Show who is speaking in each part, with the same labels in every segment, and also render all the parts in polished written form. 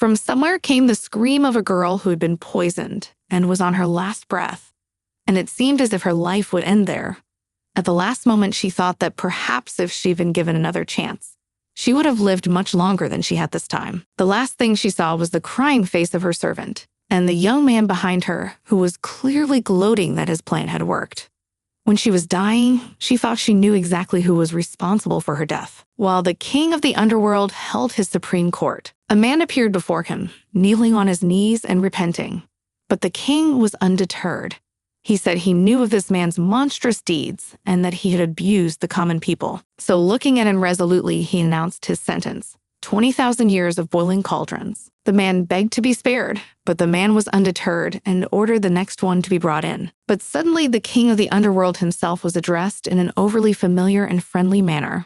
Speaker 1: From somewhere came the scream of a girl who had been poisoned and was on her last breath, and it seemed as if her life would end there. At the last moment, she thought that perhaps if she'd been given another chance, she would have lived much longer than she had this time. The last thing she saw was the crying face of her servant, and the young man behind her, who was clearly gloating that his plan had worked. When she was dying, she thought she knew exactly who was responsible for her death. While the king of the underworld held his supreme court, a man appeared before him, kneeling on his knees and repenting. But the king was undeterred. He said he knew of this man's monstrous deeds and that he had abused the common people. So looking at him resolutely, he announced his sentence: 20,000 years of boiling cauldrons. The man begged to be spared, but the man was undeterred and ordered the next one to be brought in. But suddenly the king of the underworld himself was addressed in an overly familiar and friendly manner.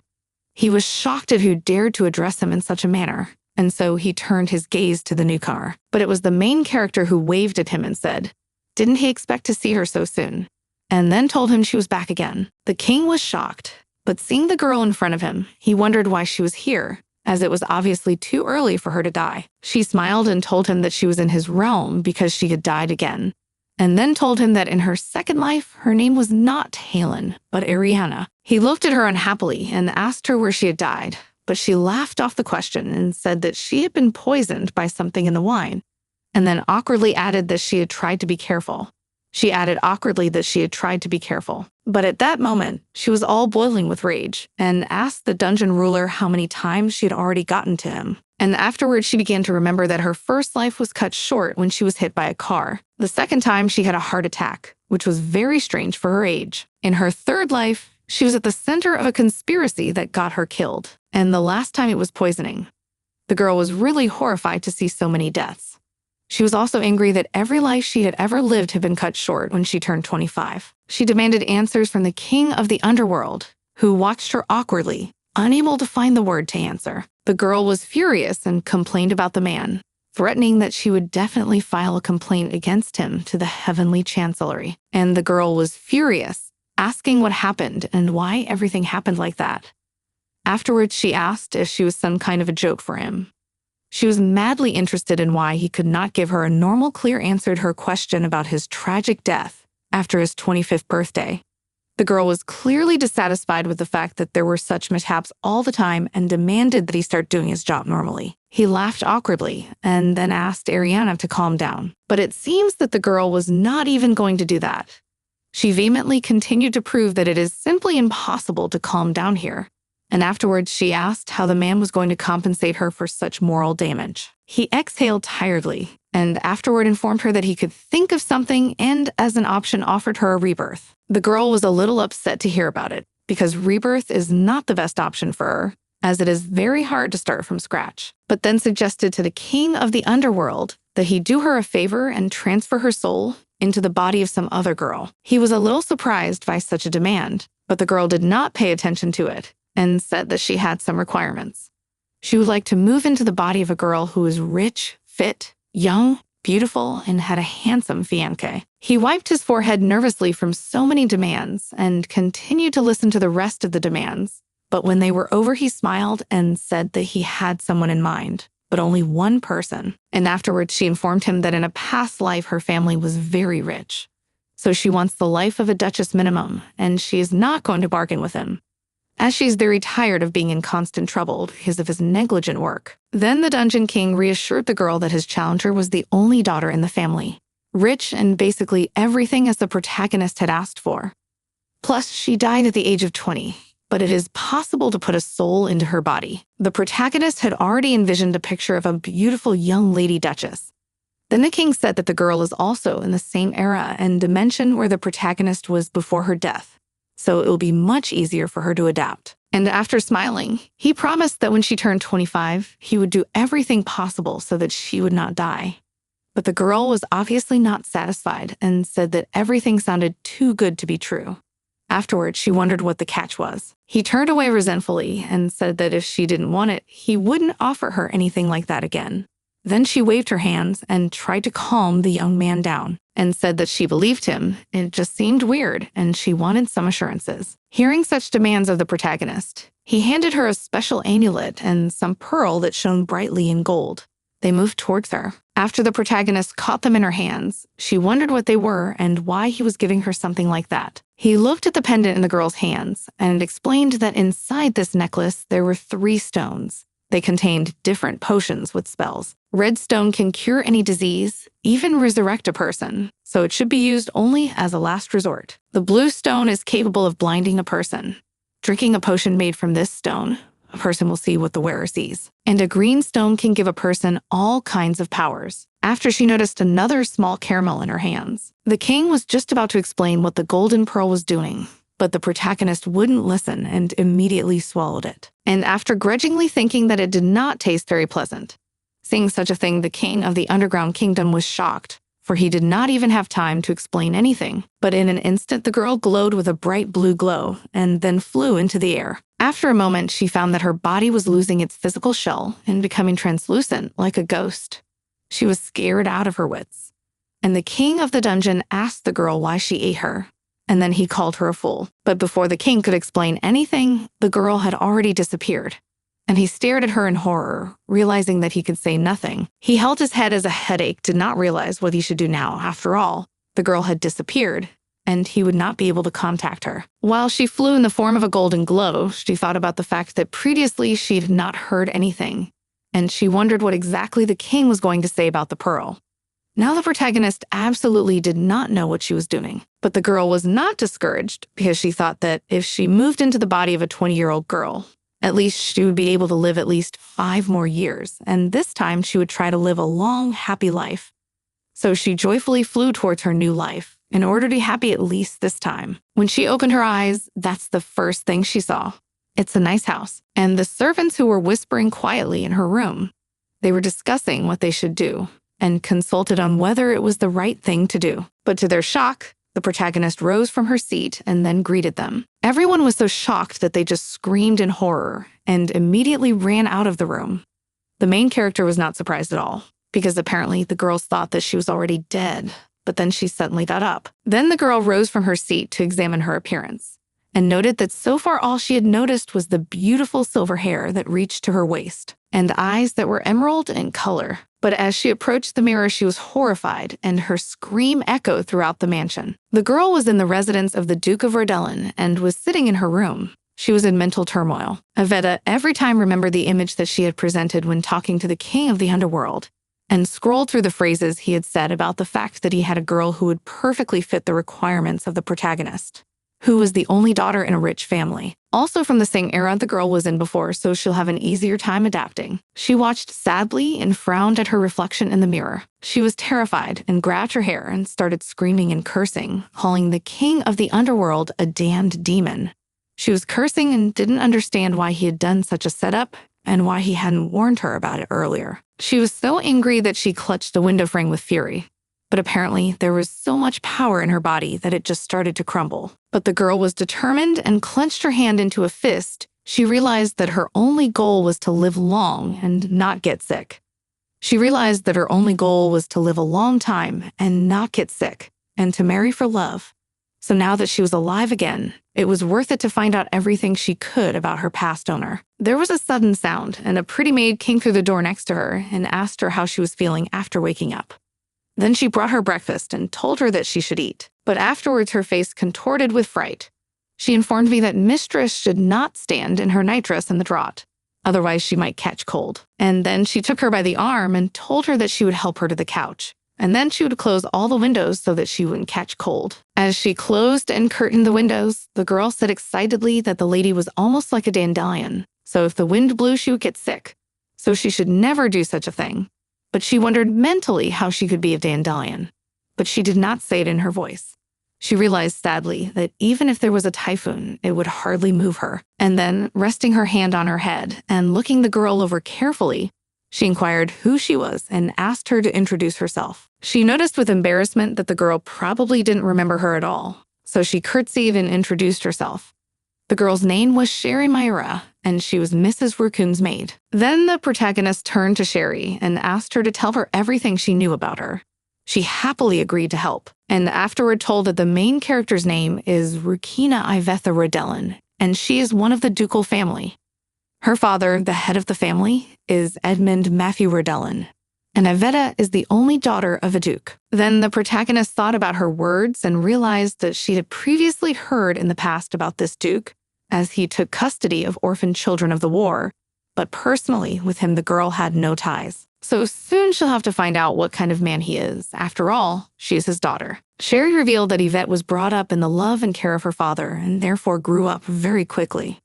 Speaker 1: He was shocked at who dared to address him in such a manner, and so he turned his gaze to the newcomer. But it was the main character who waved at him and said, "Didn't he expect to see her so soon?" And then told him she was back again. The king was shocked, but seeing the girl in front of him, he wondered why she was here, as it was obviously too early for her to die. She smiled and told him that she was in his realm because she had died again, and then told him that in her second life, her name was not Helen, but Ariana. He looked at her unhappily and asked her where she had died, but she laughed off the question and said that she had been poisoned by something in the wine, and then awkwardly added that she had tried to be careful. She added awkwardly that she had tried to be careful. But at that moment, she was all boiling with rage and asked the dungeon ruler how many times she had already gotten to him. And afterwards, she began to remember that her first life was cut short when she was hit by a car. The second time, she had a heart attack, which was very strange for her age. In her third life, she was at the center of a conspiracy that got her killed. And the last time it was poisoning. The girl was really horrified to see so many deaths. She was also angry that every life she had ever lived had been cut short when she turned 25. She demanded answers from the king of the underworld, who watched her awkwardly, unable to find the word to answer. The girl was furious and complained about the man, threatening that she would definitely file a complaint against him to the heavenly chancellery. And the girl was furious, asking what happened and why everything happened like that. Afterwards, she asked if she was some kind of a joke for him. She was madly interested in why he could not give her a normal, clear answer to her question about his tragic death after his 25th birthday. The girl was clearly dissatisfied with the fact that there were such mishaps all the time and demanded that he start doing his job normally. He laughed awkwardly and then asked Ariana to calm down. But it seems that the girl was not even going to do that. She vehemently continued to prove that it is simply impossible to calm down here. And afterwards, she asked how the man was going to compensate her for such moral damage. He exhaled tiredly, and afterward informed her that he could think of something and, as an option, offered her a rebirth. The girl was a little upset to hear about it, because rebirth is not the best option for her, as it is very hard to start from scratch, but then suggested to the king of the underworld that he do her a favor and transfer her soul into the body of some other girl. He was a little surprised by such a demand, but the girl did not pay attention to it, and said that she had some requirements. She would like to move into the body of a girl who was rich, fit, young, beautiful, and had a handsome fiancé. He wiped his forehead nervously from so many demands and continued to listen to the rest of the demands. But when they were over, he smiled and said that he had someone in mind, but only one person. And afterwards, she informed him that in a past life, her family was very rich. So she wants the life of a duchess minimum, and she is not going to bargain with him, as she's very tired of being in constant trouble because of his negligent work. Then the Dungeon King reassured the girl that his challenger was the only daughter in the family, rich and basically everything as the protagonist had asked for. Plus, she died at the age of 20, but it is possible to put a soul into her body. The protagonist had already envisioned a picture of a beautiful young lady duchess. Then the king said that the girl is also in the same era and dimension where the protagonist was before her death, so it will be much easier for her to adapt. And after smiling, he promised that when she turned 25, he would do everything possible so that she would not die. But the girl was obviously not satisfied and said that everything sounded too good to be true. Afterwards, she wondered what the catch was. He turned away resentfully and said that if she didn't want it, he wouldn't offer her anything like that again. Then she waved her hands and tried to calm the young man down, and said that she believed him. It just seemed weird, and she wanted some assurances. Hearing such demands of the protagonist, he handed her a special amulet and some pearl that shone brightly in gold. They moved towards her. After the protagonist caught them in her hands, she wondered what they were and why he was giving her something like that. He looked at the pendant in the girl's hands and explained that inside this necklace there were 3 stones. They contained different potions with spells. Red stone can cure any disease, even resurrect a person, so it should be used only as a last resort. The blue stone is capable of blinding a person. Drinking a potion made from this stone, a person will see what the wearer sees. And a green stone can give a person all kinds of powers. After she noticed another small caramel in her hands, the king was just about to explain what the golden pearl was doing, but the protagonist wouldn't listen and immediately swallowed it. And after grudgingly thinking that it did not taste very pleasant, seeing such a thing, the king of the underground kingdom was shocked, for he did not even have time to explain anything. But in an instant, the girl glowed with a bright blue glow and then flew into the air. After a moment, she found that her body was losing its physical shell and becoming translucent like a ghost. She was scared out of her wits. And the king of the dungeon asked the girl why she ate her, and then he called her a fool. But before the king could explain anything, the girl had already disappeared. And he stared at her in horror, realizing that he could say nothing. He held his head as a headache, did not realize what he should do now. After all, the girl had disappeared, and he would not be able to contact her. While she flew in the form of a golden glow, she thought about the fact that previously she had not heard anything, and she wondered what exactly the king was going to say about the pearl. Now the protagonist absolutely did not know what she was doing, but the girl was not discouraged because she thought that if she moved into the body of a 20-year-old girl, at least she would be able to live at least 5 more years, and this time she would try to live a long, happy life. So she joyfully flew towards her new life, in order to be happy at least this time. When she opened her eyes, that's the first thing she saw. It's a nice house, and the servants who were whispering quietly in her room. They were discussing what they should do, and consulted on whether it was the right thing to do. But to their shock, the protagonist rose from her seat and then greeted them. Everyone was so shocked that they just screamed in horror and immediately ran out of the room. The main character was not surprised at all, because apparently the girls thought that she was already dead, but then she suddenly got up. Then the girl rose from her seat to examine her appearance, and noted that so far all she had noticed was the beautiful silver hair that reached to her waist, and eyes that were emerald in color. But as she approached the mirror, she was horrified, and her scream echoed throughout the mansion. The girl was in the residence of the Duke of Verdellen and was sitting in her room. She was in mental turmoil. Aveda every time remembered the image that she had presented when talking to the king of the underworld, and scrolled through the phrases he had said about the fact that he had a girl who would perfectly fit the requirements of the protagonist, who was the only daughter in a rich family. Also from the same era the girl was in before, so she'll have an easier time adapting. She watched sadly and frowned at her reflection in the mirror. She was terrified and grabbed her hair and started screaming and cursing, calling the king of the underworld a damned demon. She was cursing and didn't understand why he had done such a setup and why he hadn't warned her about it earlier. She was so angry that she clutched the window frame with fury. But apparently there was so much power in her body that it just started to crumble. But the girl was determined and clenched her hand into a fist. She realized that her only goal was to live long and not get sick. She realized that her only goal was to live a long time and not get sick, and to marry for love. So now that she was alive again, it was worth it to find out everything she could about her past owner. There was a sudden sound, and a pretty maid came through the door next to her and asked her how she was feeling after waking up. Then she brought her breakfast and told her that she should eat. But afterwards her face contorted with fright. She informed me that mistress should not stand in her nightdress in the draught, otherwise she might catch cold. And then she took her by the arm and told her that she would help her to the couch. And then she would close all the windows so that she wouldn't catch cold. As she closed and curtained the windows, the girl said excitedly that the lady was almost like a dandelion, so if the wind blew she would get sick. So she should never do such a thing. But she wondered mentally how she could be a dandelion. But she did not say it in her voice. She realized sadly that even if there was a typhoon, it would hardly move her. And then, resting her hand on her head and looking the girl over carefully, she inquired who she was and asked her to introduce herself. She noticed with embarrassment that the girl probably didn't remember her at all, so she curtsied and introduced herself. The girl's name was Sherry Myra, and she was Mrs. Raccoon's maid. Then the protagonist turned to Sherry and asked her to tell her everything she knew about her. She happily agreed to help, and afterward told that the main character's name is Rukina Ivetha Rodellin, and she is one of the ducal family. Her father, the head of the family, is Edmund Matthew Rodellin, and Iveta is the only daughter of a duke. Then the protagonist thought about her words and realized that she had previously heard in the past about this duke, as he took custody of orphan children of the war, but personally, with him the girl had no ties. So soon she'll have to find out what kind of man he is. After all, she is his daughter. Sherry revealed that Yvette was brought up in the love and care of her father and therefore grew up very quickly.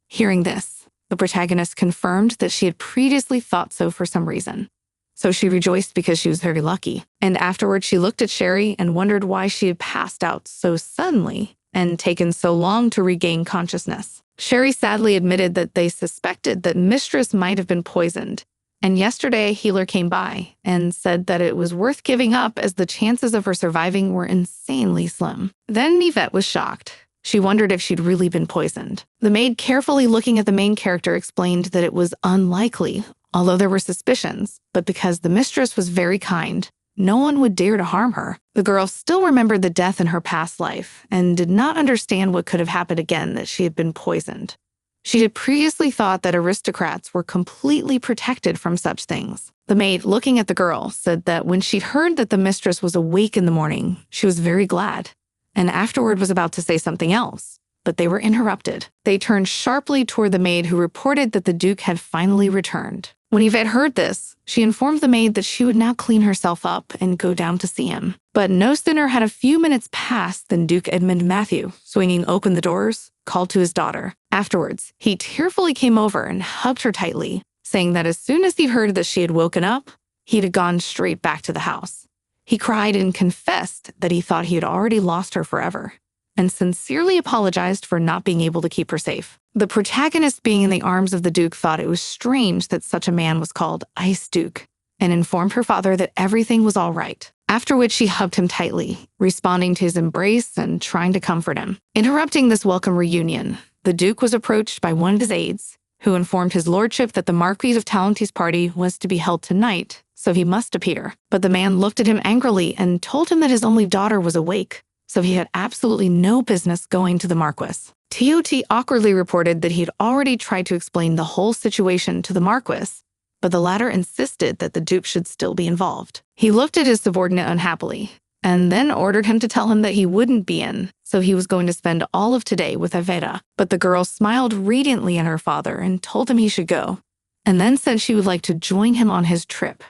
Speaker 1: Hearing this, the protagonist confirmed that she had previously thought so for some reason. So she rejoiced because she was very lucky. And afterwards, she looked at Sherry and wondered why she had passed out so suddenly and taken so long to regain consciousness. Sherry sadly admitted that they suspected that Mistress might have been poisoned. And yesterday, a healer came by and said that it was worth giving up as the chances of her surviving were insanely slim. Then Yvette was shocked. She wondered if she'd really been poisoned. The maid, carefully looking at the main character, explained that it was unlikely, although there were suspicions, but because the mistress was very kind, no one would dare to harm her. The girl still remembered the death in her past life and did not understand what could have happened again that she had been poisoned. She had previously thought that aristocrats were completely protected from such things. The maid, looking at the girl, said that when she'd heard that the mistress was awake in the morning, she was very glad, and afterward was about to say something else, but they were interrupted. They turned sharply toward the maid, who reported that the Duke had finally returned. When Yvette heard this, she informed the maid that she would now clean herself up and go down to see him. But no sooner had a few minutes passed than Duke Edmund Matthew, swinging open the doors, called to his daughter. Afterwards, he tearfully came over and hugged her tightly, saying that as soon as he heard that she had woken up, he'd have gone straight back to the house. He cried and confessed that he thought he had already lost her forever, and sincerely apologized for not being able to keep her safe. The protagonist, being in the arms of the Duke, thought it was strange that such a man was called Ice Duke, and informed her father that everything was all right. After which she hugged him tightly, responding to his embrace and trying to comfort him. Interrupting this welcome reunion, the Duke was approached by one of his aides, who informed his lordship that the Marquis of Talenti's party was to be held tonight, so he must appear. But the man looked at him angrily and told him that his only daughter was awake, so he had absolutely no business going to the Marquis. T.O.T. awkwardly reported that he had already tried to explain the whole situation to the Marquis, but the latter insisted that the Duke should still be involved. He looked at his subordinate unhappily, and then ordered him to tell him that he wouldn't be in, so he was going to spend all of today with Iveta. But the girl smiled radiantly at her father and told him he should go, and then said she would like to join him on his trip.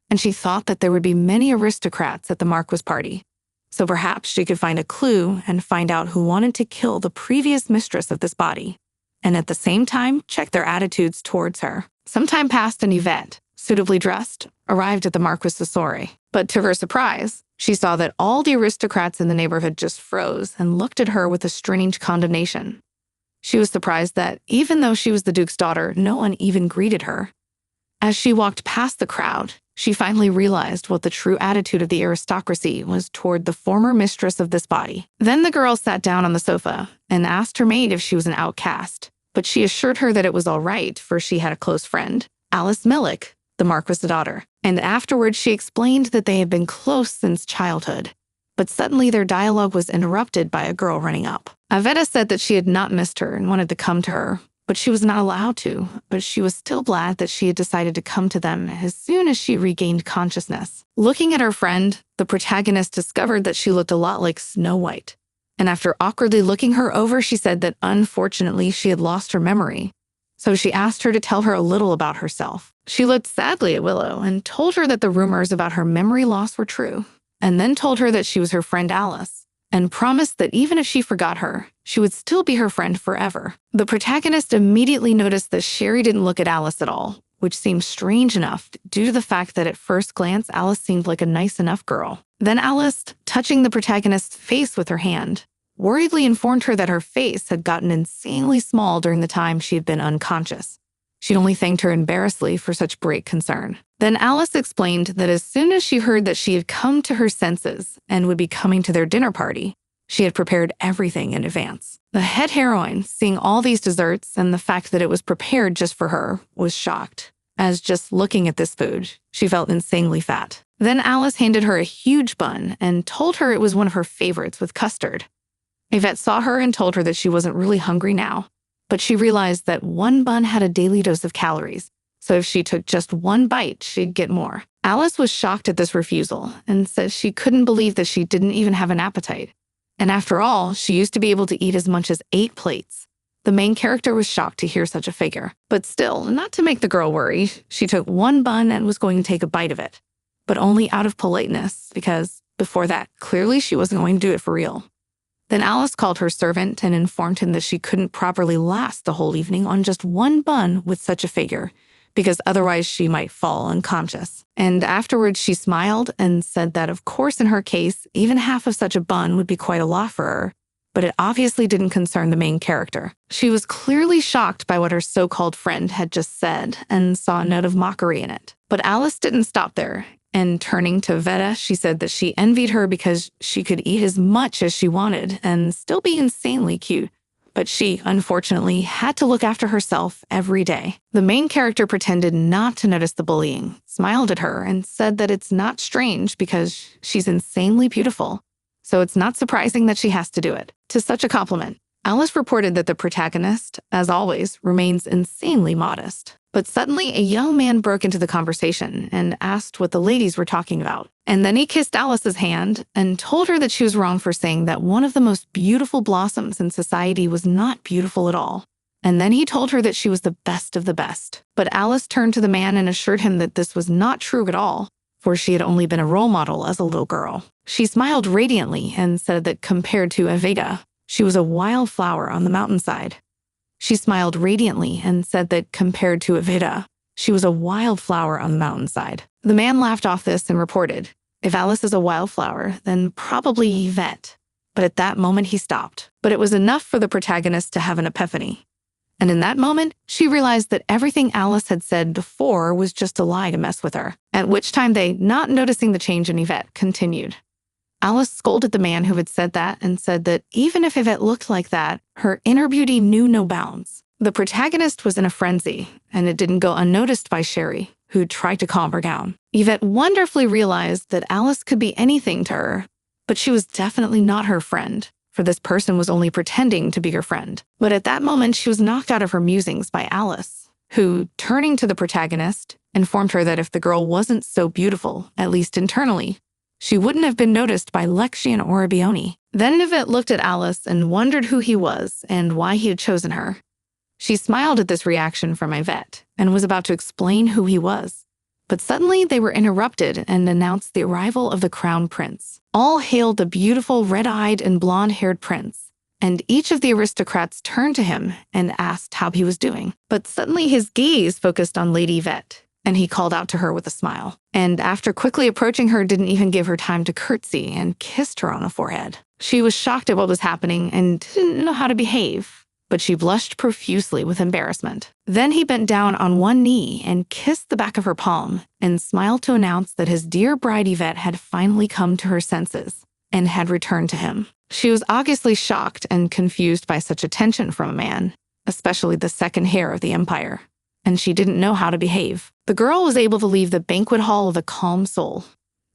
Speaker 1: And she thought that there would be many aristocrats at the Marquis party, so perhaps she could find a clue and find out who wanted to kill the previous mistress of this body, and at the same time check their attitudes towards her. Some time passed and Yvette, suitably dressed, arrived at the Marquis's soiree. But to her surprise, she saw that all the aristocrats in the neighborhood just froze and looked at her with a strange condemnation. She was surprised that, even though she was the Duke's daughter, no one even greeted her. As she walked past the crowd, she finally realized what the true attitude of the aristocracy was toward the former mistress of this body. Then the girl sat down on the sofa and asked her maid if she was an outcast, but she assured her that it was all right, for she had a close friend, Alice Millick, the Marquis's daughter. And afterwards she explained that they had been close since childhood. But suddenly their dialogue was interrupted by a girl running up. Iveta said that she had not missed her and wanted to come to her, but she was not allowed to, but she was still glad that she had decided to come to them as soon as she regained consciousness. Looking at her friend, the protagonist discovered that she looked a lot like Snow White. And after awkwardly looking her over, she said that unfortunately she had lost her memory. So she asked her to tell her a little about herself. She looked sadly at Willow and told her that the rumors about her memory loss were true, and then told her that she was her friend Alice, and promised that even if she forgot her, she would still be her friend forever. The protagonist immediately noticed that Sherry didn't look at Alice at all, which seemed strange enough due to the fact that at first glance Alice seemed like a nice enough girl. Then Alice, touching the protagonist's face with her hand, worriedly informed her that her face had gotten insanely small during the time she had been unconscious. She'd only thanked her embarrassedly for such great concern. Then Alice explained that as soon as she heard that she had come to her senses and would be coming to their dinner party, she had prepared everything in advance. The head heroine, seeing all these desserts and the fact that it was prepared just for her, was shocked, as just looking at this food, she felt insanely fat. Then Alice handed her a huge bun and told her it was one of her favorites with custard. Yvette saw her and told her that she wasn't really hungry now, but she realized that one bun had a daily dose of calories, so if she took just one bite, she'd get more. Alice was shocked at this refusal and said she couldn't believe that she didn't even have an appetite. And after all, she used to be able to eat as much as 8 plates. The main character was shocked to hear such a figure. But still, not to make the girl worry, she took 1 bun and was going to take a bite of it. But only out of politeness, because before that, clearly she wasn't going to do it for real. Then Alice called her servant and informed him that she couldn't properly last the whole evening on just 1 bun with such a figure, because otherwise she might fall unconscious. And afterwards she smiled and said that of course in her case, even half of such a bun would be quite a lot for her, but it obviously didn't concern the main character. She was clearly shocked by what her so-called friend had just said and saw a note of mockery in it. But Alice didn't stop there, and turning to Veta, she said that she envied her because she could eat as much as she wanted and still be insanely cute. But she, unfortunately, had to look after herself every day. The main character pretended not to notice the bullying, smiled at her, and said that it's not strange because she's insanely beautiful. So it's not surprising that she has to do it. To such a compliment, Alice reported that the protagonist, as always, remains insanely modest. But suddenly, a young man broke into the conversation and asked what the ladies were talking about. And then he kissed Alice's hand and told her that she was wrong for saying that one of the most beautiful blossoms in society was not beautiful at all. And then he told her that she was the best of the best. But Alice turned to the man and assured him that this was not true at all, for she had only been a role model as a little girl. She smiled radiantly and said that compared to Evita, she was a wildflower on the mountainside. She smiled radiantly and said that compared to Evita, she was a wildflower on the mountainside. The man laughed off this and reported, if Alice is a wildflower, then probably Yvette. But at that moment he stopped. But it was enough for the protagonist to have an epiphany. And in that moment, she realized that everything Alice had said before was just a lie to mess with her. At which time they, not noticing the change in Yvette, continued. Alice scolded the man who had said that and said that even if Yvette looked like that, her inner beauty knew no bounds. The protagonist was in a frenzy, and it didn't go unnoticed by Sherry, who tried to calm her down. Yvette wonderfully realized that Alice could be anything to her, but she was definitely not her friend, for this person was only pretending to be her friend. But at that moment, she was knocked out of her musings by Alice, who, turning to the protagonist, informed her that if the girl wasn't so beautiful, at least internally, she wouldn't have been noticed by Lexian or Abione. Then Yvette looked at Alice and wondered who he was and why he had chosen her. She smiled at this reaction from Yvette and was about to explain who he was. But suddenly they were interrupted and announced the arrival of the crown prince. All hailed the beautiful red-eyed and blonde-haired prince, and each of the aristocrats turned to him and asked how he was doing. But suddenly his gaze focused on Lady Yvette, and he called out to her with a smile. And after quickly approaching her, didn't even give her time to curtsy and kissed her on the forehead. She was shocked at what was happening and didn't know how to behave, but she blushed profusely with embarrassment. Then he bent down on one knee and kissed the back of her palm and smiled to announce that his dear bride Yvette had finally come to her senses and had returned to him. She was obviously shocked and confused by such attention from a man, especially the second heir of the empire, and she didn't know how to behave. The girl was able to leave the banquet hall with a calm soul.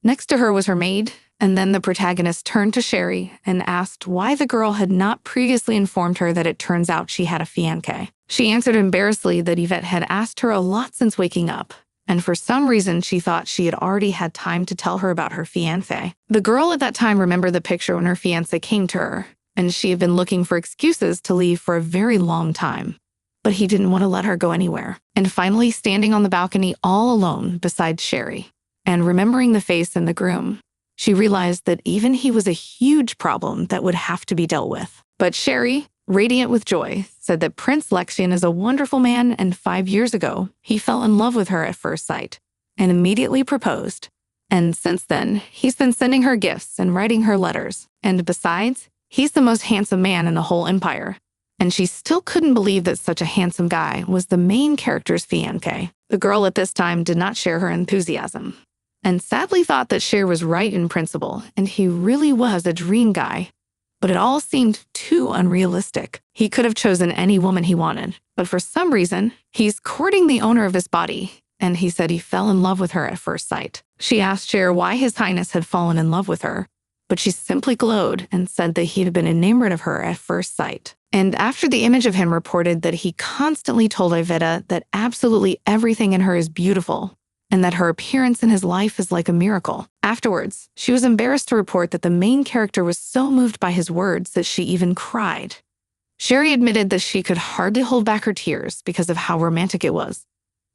Speaker 1: Next to her was her maid, and then the protagonist turned to Sherry and asked why the girl had not previously informed her that it turns out she had a fiancé. She answered embarrassedly that Yvette had asked her a lot since waking up, and for some reason she thought she had already had time to tell her about her fiancé. The girl at that time remembered the picture when her fiancé came to her, and she had been looking for excuses to leave for a very long time. But he didn't want to let her go anywhere. And finally, standing on the balcony all alone beside Sherry, and remembering the face and the groom, she realized that even he was a huge problem that would have to be dealt with. But Sherry, radiant with joy, said that Prince Lexian is a wonderful man, and 5 years ago, he fell in love with her at first sight and immediately proposed. And since then, he's been sending her gifts and writing her letters. And besides, he's the most handsome man in the whole empire. And she still couldn't believe that such a handsome guy was the main character's fiancé. The girl at this time did not share her enthusiasm, and sadly thought that Cher was right in principle, and he really was a dream guy. But it all seemed too unrealistic. He could have chosen any woman he wanted, but for some reason, he's courting the owner of his body, and he said he fell in love with her at first sight. She asked Cher why His Highness had fallen in love with her, but she simply glowed and said that he had been enamored of her at first sight. And after the image of him reported that he constantly told Iveta that absolutely everything in her is beautiful, and that her appearance in his life is like a miracle. Afterwards, she was embarrassed to report that the main character was so moved by his words that she even cried. Sherry admitted that she could hardly hold back her tears because of how romantic it was.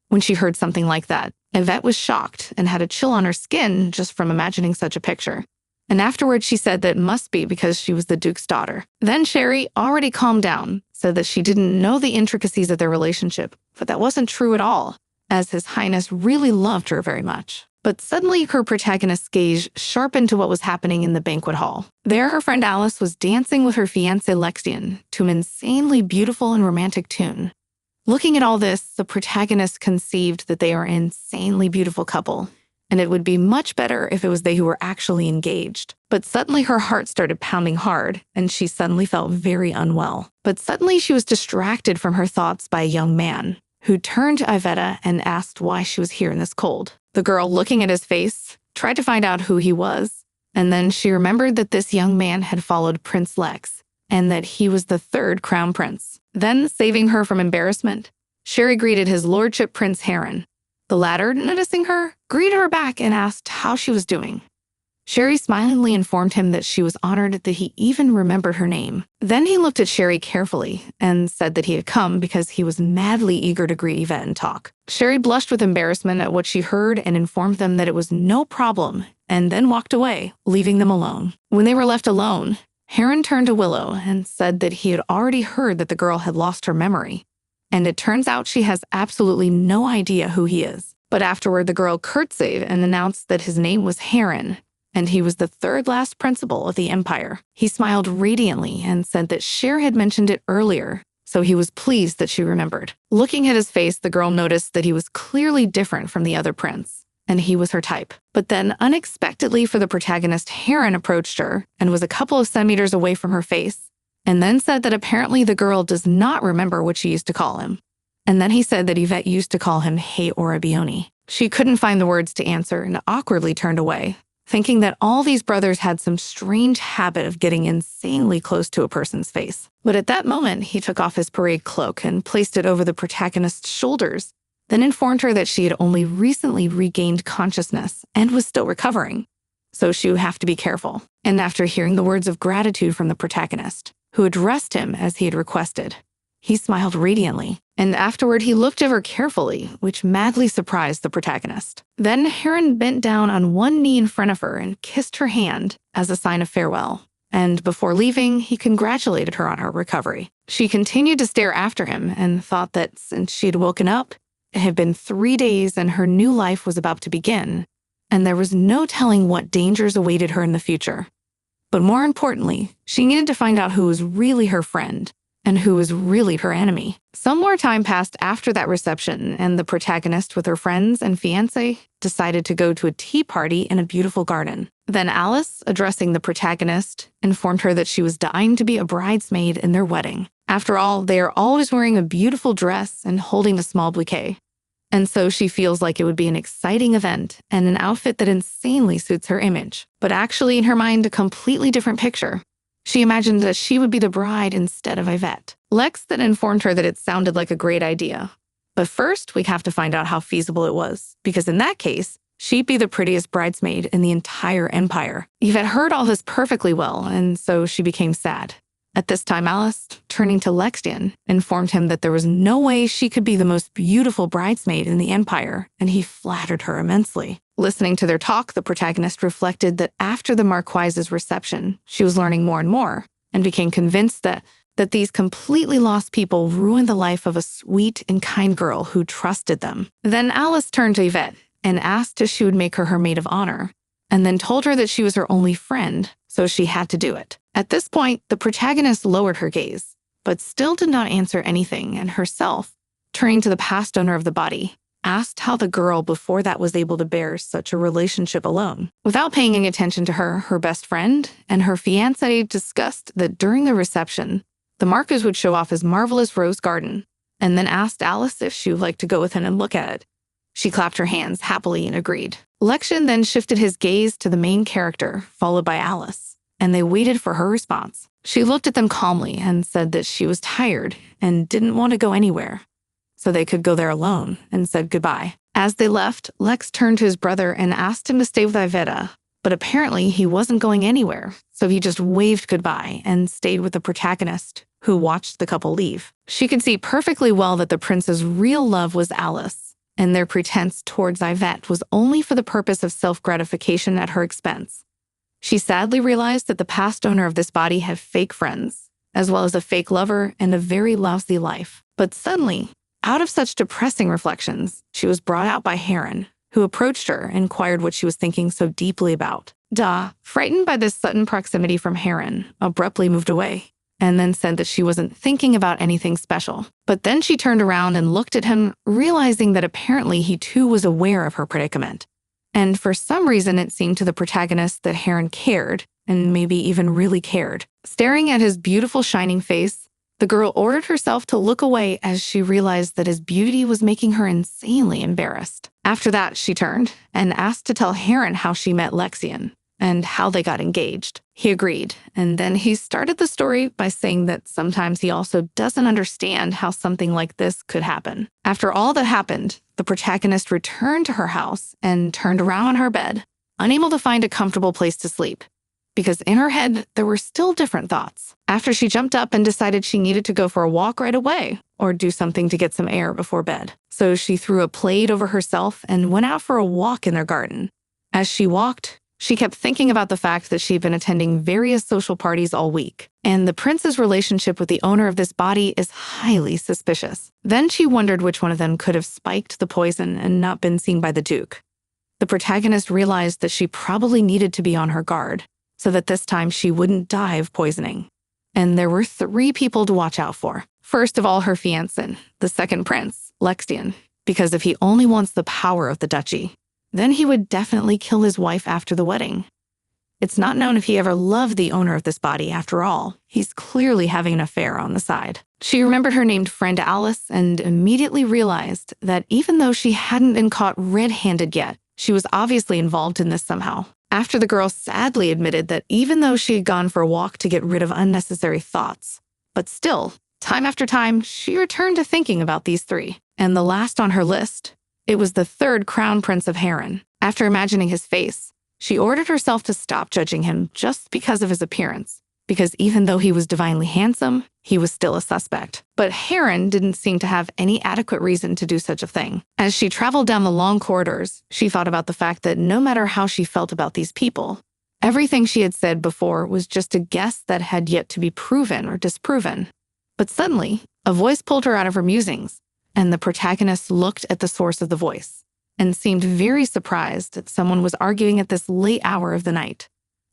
Speaker 1: When she heard something like that, Yvette was shocked and had a chill on her skin just from imagining such a picture. And afterwards, she said that it must be because she was the Duke's daughter. Then Sherry, already calmed down, said that she didn't know the intricacies of their relationship, but that wasn't true at all, as His Highness really loved her very much. But suddenly, her protagonist's gaze sharpened to what was happening in the banquet hall. There, her friend Alice was dancing with her fiancé Lexian to an insanely beautiful and romantic tune. Looking at all this, the protagonist conceived that they are an insanely beautiful couple, and it would be much better if it was they who were actually engaged. But suddenly her heart started pounding hard, and she suddenly felt very unwell. But suddenly she was distracted from her thoughts by a young man, who turned to Yvette and asked why she was here in this cold. The girl, looking at his face, tried to find out who he was, and then she remembered that this young man had followed Prince Lex, and that he was the third crown prince. Then, saving her from embarrassment, Sherry greeted his lordship Prince Heron. The latter, noticing her, greeted her back and asked how she was doing. Sherry smilingly informed him that she was honored that he even remembered her name. Then he looked at Sherry carefully and said that he had come because he was madly eager to greet Yvette and talk. Sherry blushed with embarrassment at what she heard and informed them that it was no problem, and then walked away, leaving them alone. When they were left alone, Heron turned to Willow and said that he had already heard that the girl had lost her memory, and it turns out she has absolutely no idea who he is. But afterward, the girl curtsied and announced that his name was Heron, and he was the third last principal of the Empire. He smiled radiantly and said that Cher had mentioned it earlier, so he was pleased that she remembered. Looking at his face, the girl noticed that he was clearly different from the other prince, and he was her type. But then, unexpectedly for the protagonist, Heron approached her and was a couple of centimeters away from her face, and then said that apparently the girl does not remember what she used to call him. And then he said that Yvette used to call him Hey Orabioni. She couldn't find the words to answer and awkwardly turned away, thinking that all these brothers had some strange habit of getting insanely close to a person's face. But at that moment, he took off his parade cloak and placed it over the protagonist's shoulders, then informed her that she had only recently regained consciousness and was still recovering, so she would have to be careful. And after hearing the words of gratitude from the protagonist, who addressed him as he had requested, he smiled radiantly, and afterward he looked at her carefully, which madly surprised the protagonist. Then Heron bent down on one knee in front of her and kissed her hand as a sign of farewell, and before leaving, he congratulated her on her recovery. She continued to stare after him and thought that since she had woken up, it had been 3 days and her new life was about to begin, and there was no telling what dangers awaited her in the future. But more importantly, she needed to find out who was really her friend and who was really her enemy. Some more time passed after that reception, and the protagonist with her friends and fiancé decided to go to a tea party in a beautiful garden. Then Alice, addressing the protagonist, informed her that she was dying to be a bridesmaid in their wedding. After all, they are always wearing a beautiful dress and holding a small bouquet. And so she feels like it would be an exciting event and an outfit that insanely suits her image. But actually, in her mind, a completely different picture. She imagined that she would be the bride instead of Yvette. Lex then informed her that it sounded like a great idea. But first, we have to find out how feasible it was, because in that case, she'd be the prettiest bridesmaid in the entire empire. Yvette heard all this perfectly well, and so she became sad. At this time, Alice, turning to Lexian, informed him that there was no way she could be the most beautiful bridesmaid in the empire, and he flattered her immensely. Listening to their talk, the protagonist reflected that after the Marquise's reception, she was learning more and more, and became convinced that these completely lost people ruined the life of a sweet and kind girl who trusted them. Then Alice turned to Yvette and asked if she would make her her maid of honor, and then told her that she was her only friend, so she had to do it. At this point, the protagonist lowered her gaze, but still did not answer anything, and herself, turning to the past owner of the body, asked how the girl before that was able to bear such a relationship alone. Without paying any attention to her, her best friend and her fiancé discussed that during the reception, the Marquis would show off his marvelous rose garden, and then asked Alice if she would like to go with him and look at it. She clapped her hands happily and agreed. Lexian then shifted his gaze to the main character, followed by Alice, and they waited for her response. She looked at them calmly and said that she was tired and didn't want to go anywhere, so they could go there alone, and said goodbye. As they left, Lex turned to his brother and asked him to stay with Iveta, but apparently he wasn't going anywhere, so he just waved goodbye and stayed with the protagonist, who watched the couple leave. She could see perfectly well that the prince's real love was Alice, and their pretense towards Ivete was only for the purpose of self-gratification at her expense. She sadly realized that the past owner of this body had fake friends, as well as a fake lover and a very lousy life. But suddenly, out of such depressing reflections, she was brought out by Heron, who approached her and inquired what she was thinking so deeply about. Da, frightened by this sudden proximity from Heron, abruptly moved away, and then said that she wasn't thinking about anything special. But then she turned around and looked at him, realizing that apparently he too was aware of her predicament. And for some reason, it seemed to the protagonist that Heron cared, and maybe even really cared. Staring at his beautiful shining face, the girl ordered herself to look away as she realized that his beauty was making her insanely embarrassed. After that, she turned and asked to tell Heron how she met Lexian and how they got engaged. He agreed, and then he started the story by saying that sometimes he also doesn't understand how something like this could happen. After all that happened, the protagonist returned to her house and turned around on her bed, unable to find a comfortable place to sleep, because in her head, there were still different thoughts. After she jumped up and decided she needed to go for a walk right away or do something to get some air before bed. So she threw a plaid over herself and went out for a walk in their garden. As she walked, she kept thinking about the fact that she'd been attending various social parties all week, and the prince's relationship with the owner of this body is highly suspicious. Then she wondered which one of them could have spiked the poison and not been seen by the Duke. The protagonist realized that she probably needed to be on her guard, so that this time she wouldn't die of poisoning. And there were 3 people to watch out for. First of all, her fiancé, the second prince, Lexian, because if he only wants the power of the duchy, then he would definitely kill his wife after the wedding. It's not known if he ever loved the owner of this body after all. He's clearly having an affair on the side. She remembered her named friend Alice and immediately realized that even though she hadn't been caught red-handed yet, she was obviously involved in this somehow. After the girl sadly admitted that even though she had gone for a walk to get rid of unnecessary thoughts, but still, time after time, she returned to thinking about these 3. And the last on her list, it was the 3rd Crown Prince of Heron. After imagining his face, she ordered herself to stop judging him just because of his appearance, because even though he was divinely handsome, he was still a suspect. But Heron didn't seem to have any adequate reason to do such a thing. As she traveled down the long corridors, she thought about the fact that no matter how she felt about these people, everything she had said before was just a guess that had yet to be proven or disproven. But suddenly, a voice pulled her out of her musings, and the protagonist looked at the source of the voice and seemed very surprised that someone was arguing at this late hour of the night.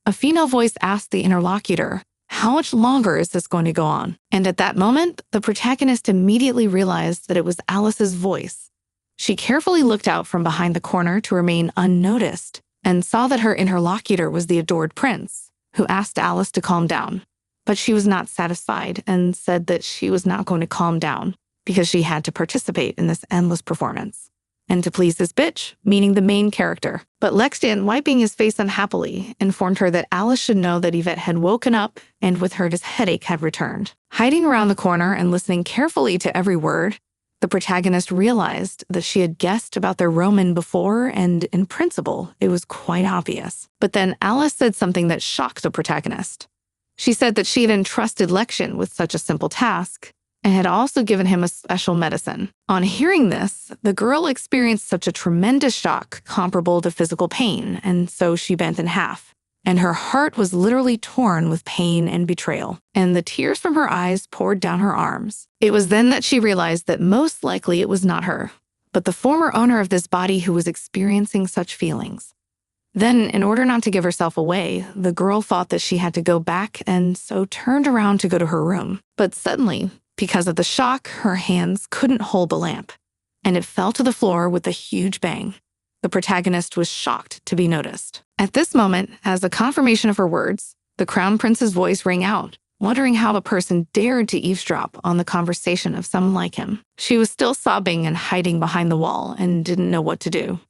Speaker 1: A female voice asked the interlocutor, "How much longer is this going to go on?" And at that moment, the protagonist immediately realized that it was Alice's voice. She carefully looked out from behind the corner to remain unnoticed and saw that her interlocutor was the adored prince, who asked Alice to calm down. But she was not satisfied and said that she was not going to calm down because she had to participate in this endless performance. And to please this bitch, meaning the main character. But Lexian, wiping his face unhappily, informed her that Alice should know that Yvette had woken up and with her his headache had returned. Hiding around the corner and listening carefully to every word, the protagonist realized that she had guessed about their Roman before, and in principle, it was quite obvious. But then Alice said something that shocked the protagonist. She said that she had entrusted Lexian with such a simple task, and had also given him a special medicine. On hearing this, the girl experienced such a tremendous shock comparable to physical pain, and so she bent in half, and her heart was literally torn with pain and betrayal, and the tears from her eyes poured down her arms. It was then that she realized that most likely it was not her, but the former owner of this body who was experiencing such feelings. Then, in order not to give herself away, the girl thought that she had to go back and so turned around to go to her room. But suddenly, because of the shock, her hands couldn't hold the lamp, and it fell to the floor with a huge bang. The protagonist was shocked to be noticed. At this moment, as a confirmation of her words, the Crown Prince's voice rang out, wondering how a person dared to eavesdrop on the conversation of someone like him. She was still sobbing and hiding behind the wall and didn't know what to do.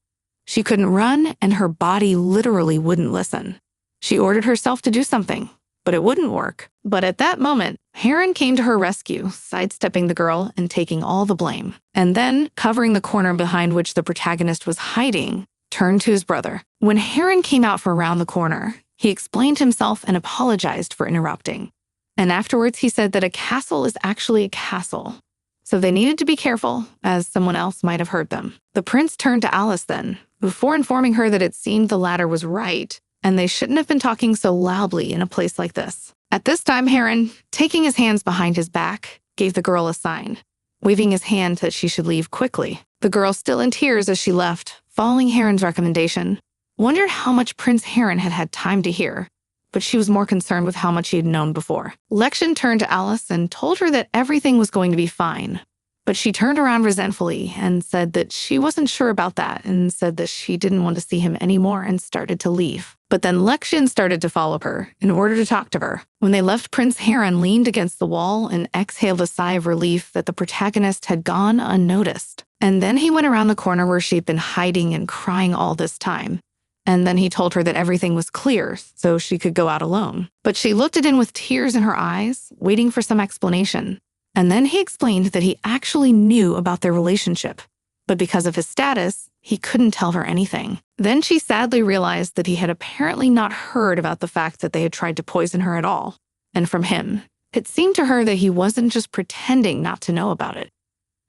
Speaker 1: She couldn't run, and her body literally wouldn't listen. She ordered herself to do something, but it wouldn't work. But at that moment, Heron came to her rescue, sidestepping the girl and taking all the blame. And then, covering the corner behind which the protagonist was hiding, turned to his brother. When Heron came out from around the corner, he explained himself and apologized for interrupting. And afterwards, he said that a castle is actually a castle. So they needed to be careful, as someone else might have heard them. The prince turned to Alice then, before informing her that it seemed the latter was right, and they shouldn't have been talking so loudly in a place like this. At this time, Heron, taking his hands behind his back, gave the girl a sign, waving his hand that she should leave quickly. The girl, still in tears as she left, following Heron's recommendation, wondered how much Prince Heron had had time to hear, but she was more concerned with how much he had known before. Lexion turned to Alice and told her that everything was going to be fine, but she turned around resentfully and said that she wasn't sure about that and said that she didn't want to see him anymore and started to leave. But then Lexion started to follow her in order to talk to her. When they left, Prince Heron leaned against the wall and exhaled a sigh of relief that the protagonist had gone unnoticed. And then he went around the corner where she'd been hiding and crying all this time. And then he told her that everything was clear, so she could go out alone. But she looked at him with tears in her eyes, waiting for some explanation. And then he explained that he actually knew about their relationship, but because of his status, he couldn't tell her anything. Then she sadly realized that he had apparently not heard about the fact that they had tried to poison her at all. And from him, it seemed to her that he wasn't just pretending not to know about it.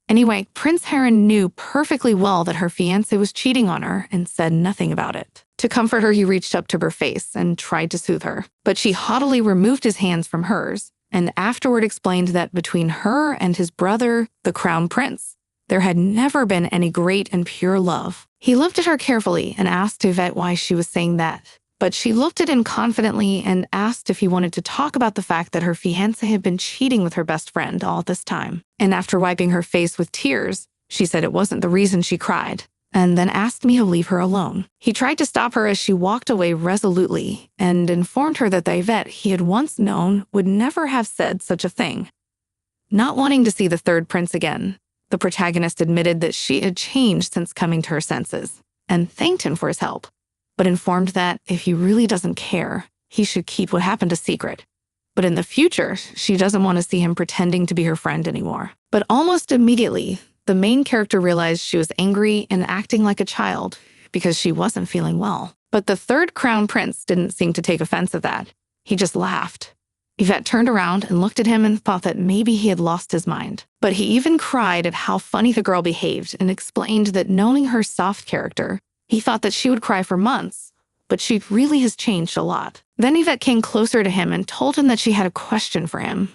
Speaker 1: Anyway, Prince Heron knew perfectly well that her fiancé was cheating on her and said nothing about it. To comfort her, he reached up to her face and tried to soothe her, but she haughtily removed his hands from hers and afterward explained that between her and his brother, the Crown Prince, there had never been any great and pure love. He looked at her carefully and asked Yvette why she was saying that, but she looked at him confidently and asked if he wanted to talk about the fact that her fiancé had been cheating with her best friend all this time. And after wiping her face with tears, she said it wasn't the reason she cried, and then asked me to leave her alone. He tried to stop her as she walked away resolutely and informed her that the Yvette he had once known would never have said such a thing. Not wanting to see the third prince again, the protagonist admitted that she had changed since coming to her senses and thanked him for his help, but informed that if he really doesn't care, he should keep what happened a secret. But in the future, she doesn't want to see him pretending to be her friend anymore. But almost immediately, the main character realized she was angry and acting like a child because she wasn't feeling well. But the third crown prince didn't seem to take offense at that. He just laughed. Yvette turned around and looked at him and thought that maybe he had lost his mind. But he even cried at how funny the girl behaved and explained that knowing her soft character, he thought that she would cry for months, but she really has changed a lot. Then Yvette came closer to him and told him that she had a question for him.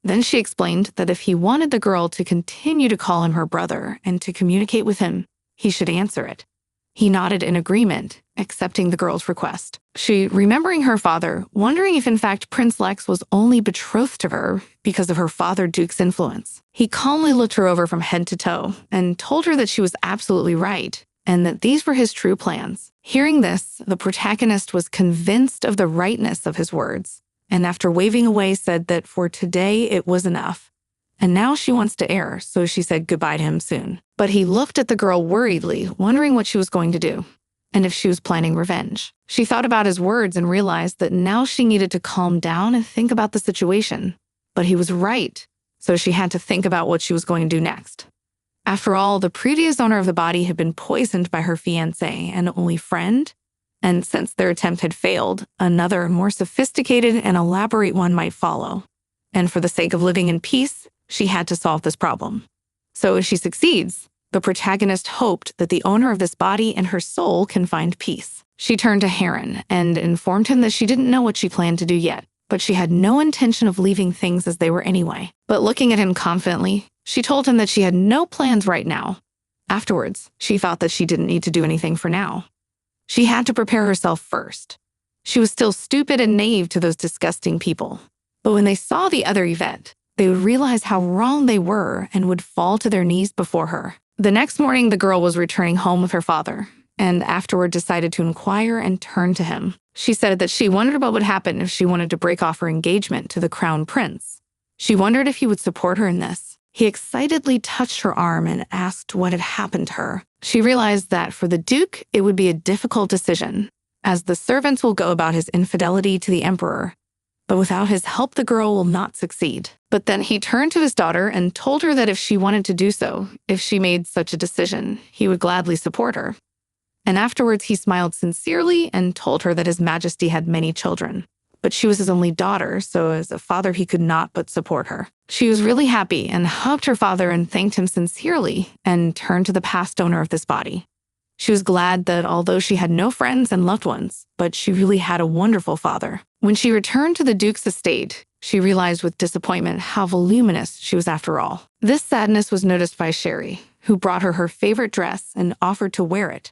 Speaker 1: Then she explained that if he wanted the girl to continue to call him her brother and to communicate with him, he should answer it. He nodded in agreement, accepting the girl's request. She, remembering her father, wondering if in fact Prince Lex was only betrothed to her because of her father Duke's influence. He calmly looked her over from head to toe and told her that she was absolutely right and that these were his true plans. Hearing this, the protagonist was convinced of the rightness of his words, and after waving away said that for today it was enough. And now she wants to err, so she said goodbye to him soon. But he looked at the girl worriedly, wondering what she was going to do, and if she was planning revenge. She thought about his words and realized that now she needed to calm down and think about the situation. But he was right, so she had to think about what she was going to do next. After all, the previous owner of the body had been poisoned by her fiancé and only friend, and since their attempt had failed, another, more sophisticated and elaborate one might follow. And for the sake of living in peace, she had to solve this problem. So if she succeeds, the protagonist hoped that the owner of this body and her soul can find peace. She turned to Heron and informed him that she didn't know what she planned to do yet, but she had no intention of leaving things as they were anyway. But looking at him confidently, she told him that she had no plans right now. Afterwards, she thought that she didn't need to do anything for now. She had to prepare herself first. She was still stupid and naive to those disgusting people. But when they saw the other Yvette, they would realize how wrong they were and would fall to their knees before her. The next morning, the girl was returning home with her father, and afterward decided to inquire and turn to him. She said that she wondered what would happen if she wanted to break off her engagement to the crown prince. She wondered if he would support her in this. He excitedly touched her arm and asked what had happened to her. She realized that for the Duke, it would be a difficult decision, as the servants will go about his infidelity to the emperor. but without his help, the girl will not succeed. But then he turned to his daughter and told her that if she wanted to do so, if she made such a decision, he would gladly support her. And afterwards, he smiled sincerely and told her that His Majesty had many children, but she was his only daughter, so as a father, he could not but support her. She was really happy and hugged her father and thanked him sincerely and turned to the past owner of this body. She was glad that although she had no friends and loved ones, but she really had a wonderful father. When she returned to the Duke's estate, she realized with disappointment how voluminous she was after all. This sadness was noticed by Sherry, who brought her favorite dress and offered to wear it.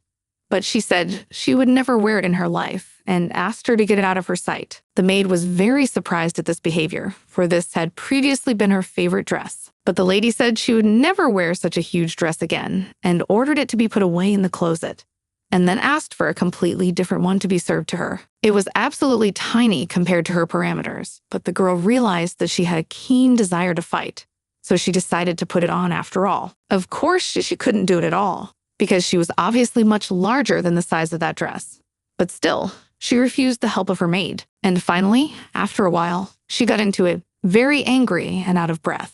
Speaker 1: But she said she would never wear it in her life and asked her to get it out of her sight. The maid was very surprised at this behavior, for this had previously been her favorite dress. But the lady said she would never wear such a huge dress again and ordered it to be put away in the closet, and then asked for a completely different one to be served to her. It was absolutely tiny compared to her parameters, but the girl realized that she had a keen desire to fight, so she decided to put it on after all. Of course, she couldn't do it at all, because she was obviously much larger than the size of that dress. But still, she refused the help of her maid. And finally, after a while, she got into it, very angry and out of breath.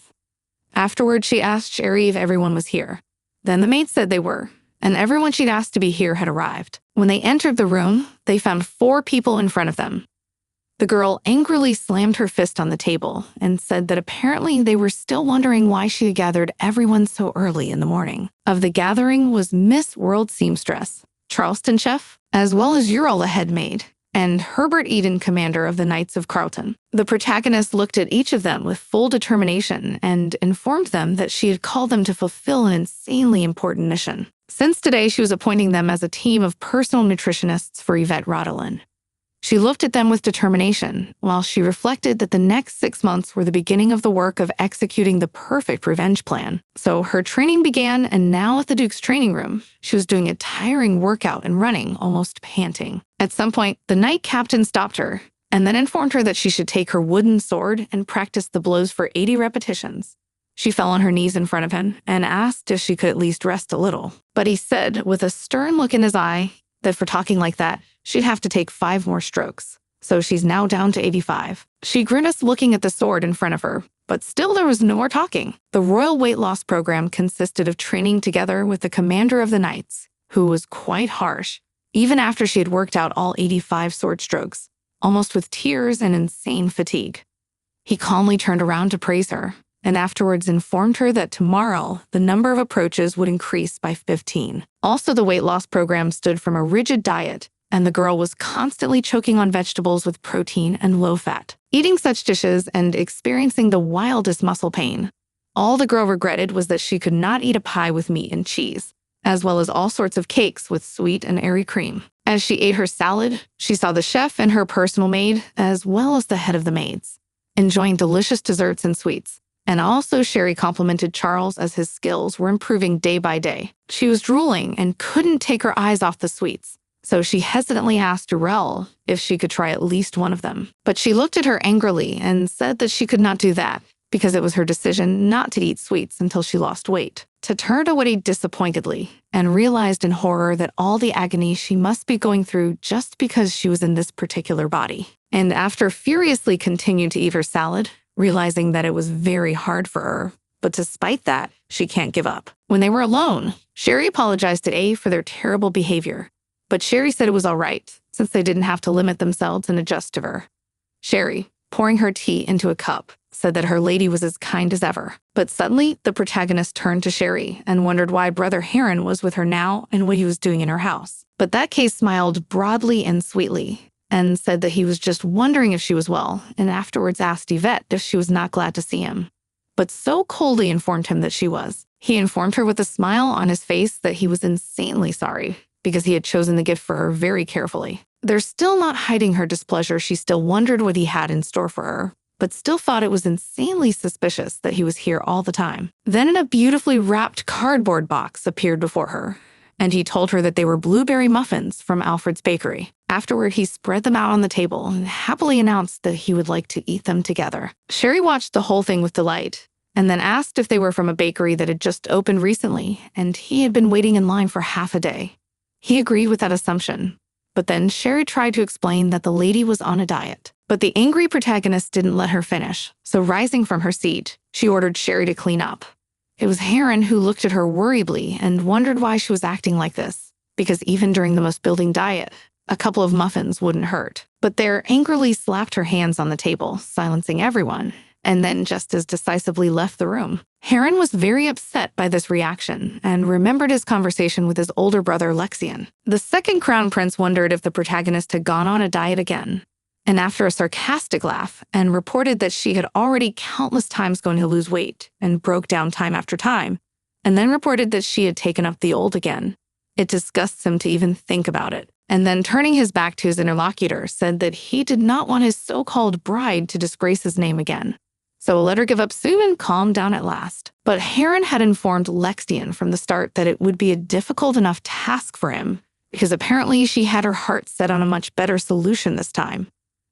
Speaker 1: Afterward, she asked Sherry if everyone was here. Then the maid said they were, and everyone she'd asked to be here had arrived. When they entered the room, they found 4 people in front of them. The girl angrily slammed her fist on the table and said that apparently they were still wondering why she had gathered everyone so early in the morning. Of the gathering was Miss World Seamstress, Charleston Chef, as well as Ural, the head maid, and Herbert Eden, commander of the Knights of Carlton. The protagonist looked at each of them with full determination and informed them that she had called them to fulfill an insanely important mission. Since today, she was appointing them as a team of personal nutritionists for Yvette Rodelin. She looked at them with determination, while she reflected that the next 6 months were the beginning of the work of executing the perfect revenge plan. So her training began, and now at the Duke's training room, she was doing a tiring workout and running, almost panting. At some point, the knight captain stopped her, and then informed her that she should take her wooden sword and practice the blows for 80 repetitions. She fell on her knees in front of him and asked if she could at least rest a little. But he said, with a stern look in his eye, that for talking like that, she'd have to take 5 more strokes. So she's now down to 85. She grimaced looking at the sword in front of her, but still there was no more talking. The Royal Weight Loss Program consisted of training together with the commander of the Knights, who was quite harsh, even after she had worked out all 85 sword strokes, almost with tears and insane fatigue. He calmly turned around to praise her, and afterwards informed her that tomorrow the number of approaches would increase by 15. Also, the weight loss program stood from a rigid diet, and the girl was constantly choking on vegetables with protein and low fat. Eating such dishes and experiencing the wildest muscle pain, all the girl regretted was that she could not eat a pie with meat and cheese, as well as all sorts of cakes with sweet and airy cream. As she ate her salad, she saw the chef and her personal maid, as well as the head of the maids, enjoying delicious desserts and sweets. And also Sherry complimented Charles as his skills were improving day by day. She was drooling and couldn't take her eyes off the sweets, so she hesitantly asked Durell if she could try at least one of them. But she looked at her angrily and said that she could not do that because it was her decision not to eat sweets until she lost weight. To turn away disappointedly and realized in horror that all the agony she must be going through just because she was in this particular body. And after furiously continued to eat her salad, realizing that it was very hard for her, but despite that, she can't give up. When they were alone, Sherry apologized to A for their terrible behavior, but Sherry said it was all right, since they didn't have to limit themselves and adjust to her. Sherry, pouring her tea into a cup, said that her lady was as kind as ever. But suddenly, the protagonist turned to Sherry and wondered why Brother Heron was with her now and what he was doing in her house. But that case smiled broadly and sweetly, and said that he was just wondering if she was well, and afterwards asked Yvette if she was not glad to see him, but so coldly informed him that she was. He informed her with a smile on his face that he was insanely sorry, because he had chosen the gift for her very carefully. There still not hiding her displeasure, she still wondered what he had in store for her, but still thought it was insanely suspicious that he was here all the time. Then a beautifully wrapped cardboard box appeared before her, and he told her that they were blueberry muffins from Alfred's Bakery. Afterward, he spread them out on the table and happily announced that he would like to eat them together. Sherry watched the whole thing with delight, and then asked if they were from a bakery that had just opened recently, and he had been waiting in line for half a day. He agreed with that assumption, but then Sherry tried to explain that the lady was on a diet. But the angry protagonist didn't let her finish, so rising from her seat, she ordered Sherry to clean up. It was Heron who looked at her worriedly and wondered why she was acting like this, because even during the most building diet, a couple of muffins wouldn't hurt. But there angrily slapped her hands on the table, silencing everyone, and then just as decisively left the room. Heron was very upset by this reaction and remembered his conversation with his older brother Lexian. The second crown prince wondered if the protagonist had gone on a diet again, and after a sarcastic laugh, and reported that she had already countless times going to lose weight and broke down time after time, and then reported that she had taken up the old again. It disgusts him to even think about it. And then turning his back to his interlocutor, said that he did not want his so-called bride to disgrace his name again. So let her give up soon and calm down at last. But Heron had informed Lexian from the start that it would be a difficult enough task for him, because apparently she had her heart set on a much better solution this time.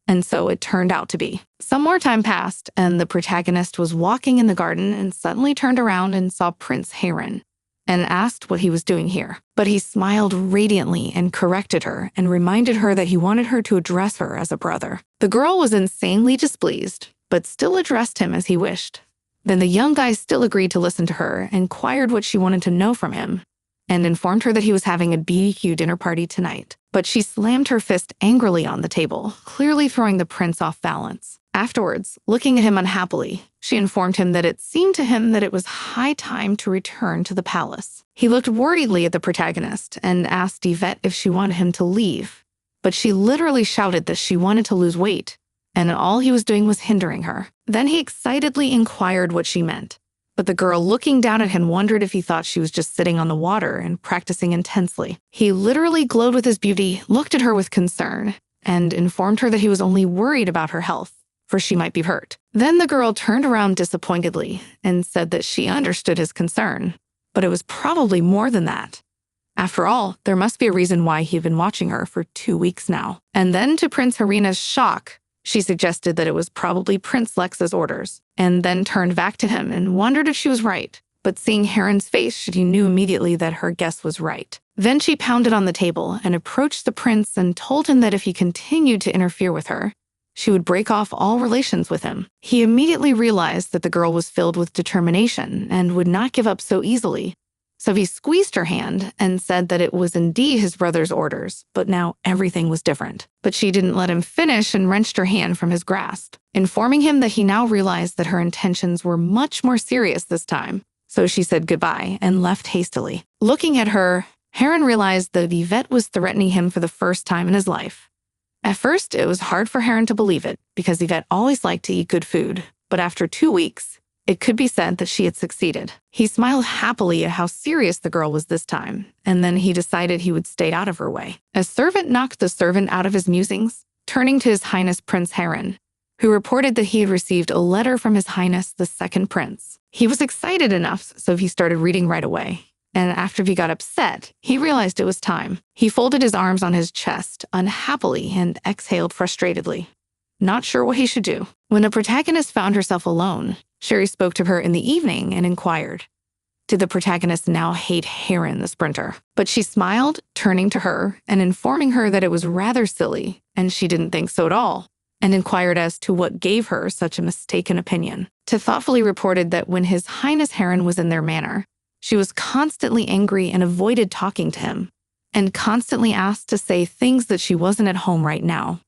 Speaker 1: And so it turned out to be. Some more time passed, and the protagonist was walking in the garden and suddenly turned around and saw Prince Heron, and asked what he was doing here. But he smiled radiantly and corrected her and reminded her that he wanted her to address her as a brother. The girl was insanely displeased, but still addressed him as he wished. Then the young guy still agreed to listen to her, inquired what she wanted to know from him, and informed her that he was having a BBQ dinner party tonight. But she slammed her fist angrily on the table, clearly throwing the prince off balance. Afterwards, looking at him unhappily, she informed him that it seemed to him that it was high time to return to the palace. He looked worriedly at the protagonist and asked Yvette if she wanted him to leave, but she literally shouted that she wanted to lose weight, and all he was doing was hindering her. Then he excitedly inquired what she meant, but the girl looking down at him wondered if he thought she was just sitting on the water and practicing intensely. He literally glowed with his beauty, looked at her with concern, and informed her that he was only worried about her health, for she might be hurt. Then the girl turned around disappointedly and said that she understood his concern, but it was probably more than that. After all, there must be a reason why he had been watching her for 2 weeks now. And then to Prince Harina's shock, she suggested that it was probably Prince Lex's orders, and then turned back to him and wondered if she was right. But seeing Heron's face, she knew immediately that her guess was right. Then she pounded on the table and approached the prince and told him that if he continued to interfere with her, she would break off all relations with him. He immediately realized that the girl was filled with determination and would not give up so easily. So he squeezed her hand and said that it was indeed his brother's orders, but now everything was different. But she didn't let him finish and wrenched her hand from his grasp, informing him that he now realized that her intentions were much more serious this time. So she said goodbye and left hastily. Looking at her, Heron realized that Yvette was threatening him for the first time in his life. At first, it was hard for Heron to believe it, because Yvette always liked to eat good food, but after 2 weeks, it could be said that she had succeeded. He smiled happily at how serious the girl was this time, and then he decided he would stay out of her way. A servant knocked the servant out of his musings, turning to His Highness Prince Heron, who reported that he had received a letter from His Highness the Second Prince. He was excited enough, so he started reading right away. And after he got upset, he realized it was time. He folded his arms on his chest unhappily and exhaled frustratedly, not sure what he should do. When the protagonist found herself alone, Sherry spoke to her in the evening and inquired, did the protagonist now hate Heron the sprinter? But she smiled, turning to her and informing her that it was rather silly, and she didn't think so at all, and inquired as to what gave her such a mistaken opinion. To thoughtfully reported that when His Highness Heron was in their manor, she was constantly angry and avoided talking to him, and constantly asked to say things that she wasn't at home right now.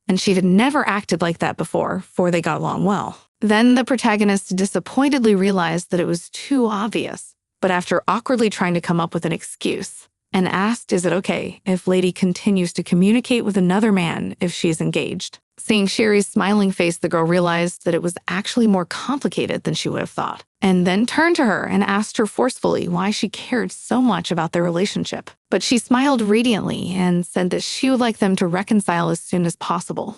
Speaker 1: And she had never acted like that before, for they got along well. Then the protagonist disappointedly realized that it was too obvious, but after awkwardly trying to come up with an excuse, and asked, is it okay if Lady continues to communicate with another man if she is engaged? Seeing Sherry's smiling face, the girl realized that it was actually more complicated than she would have thought, and then turned to her and asked her forcefully why she cared so much about their relationship. But she smiled radiantly and said that she would like them to reconcile as soon as possible,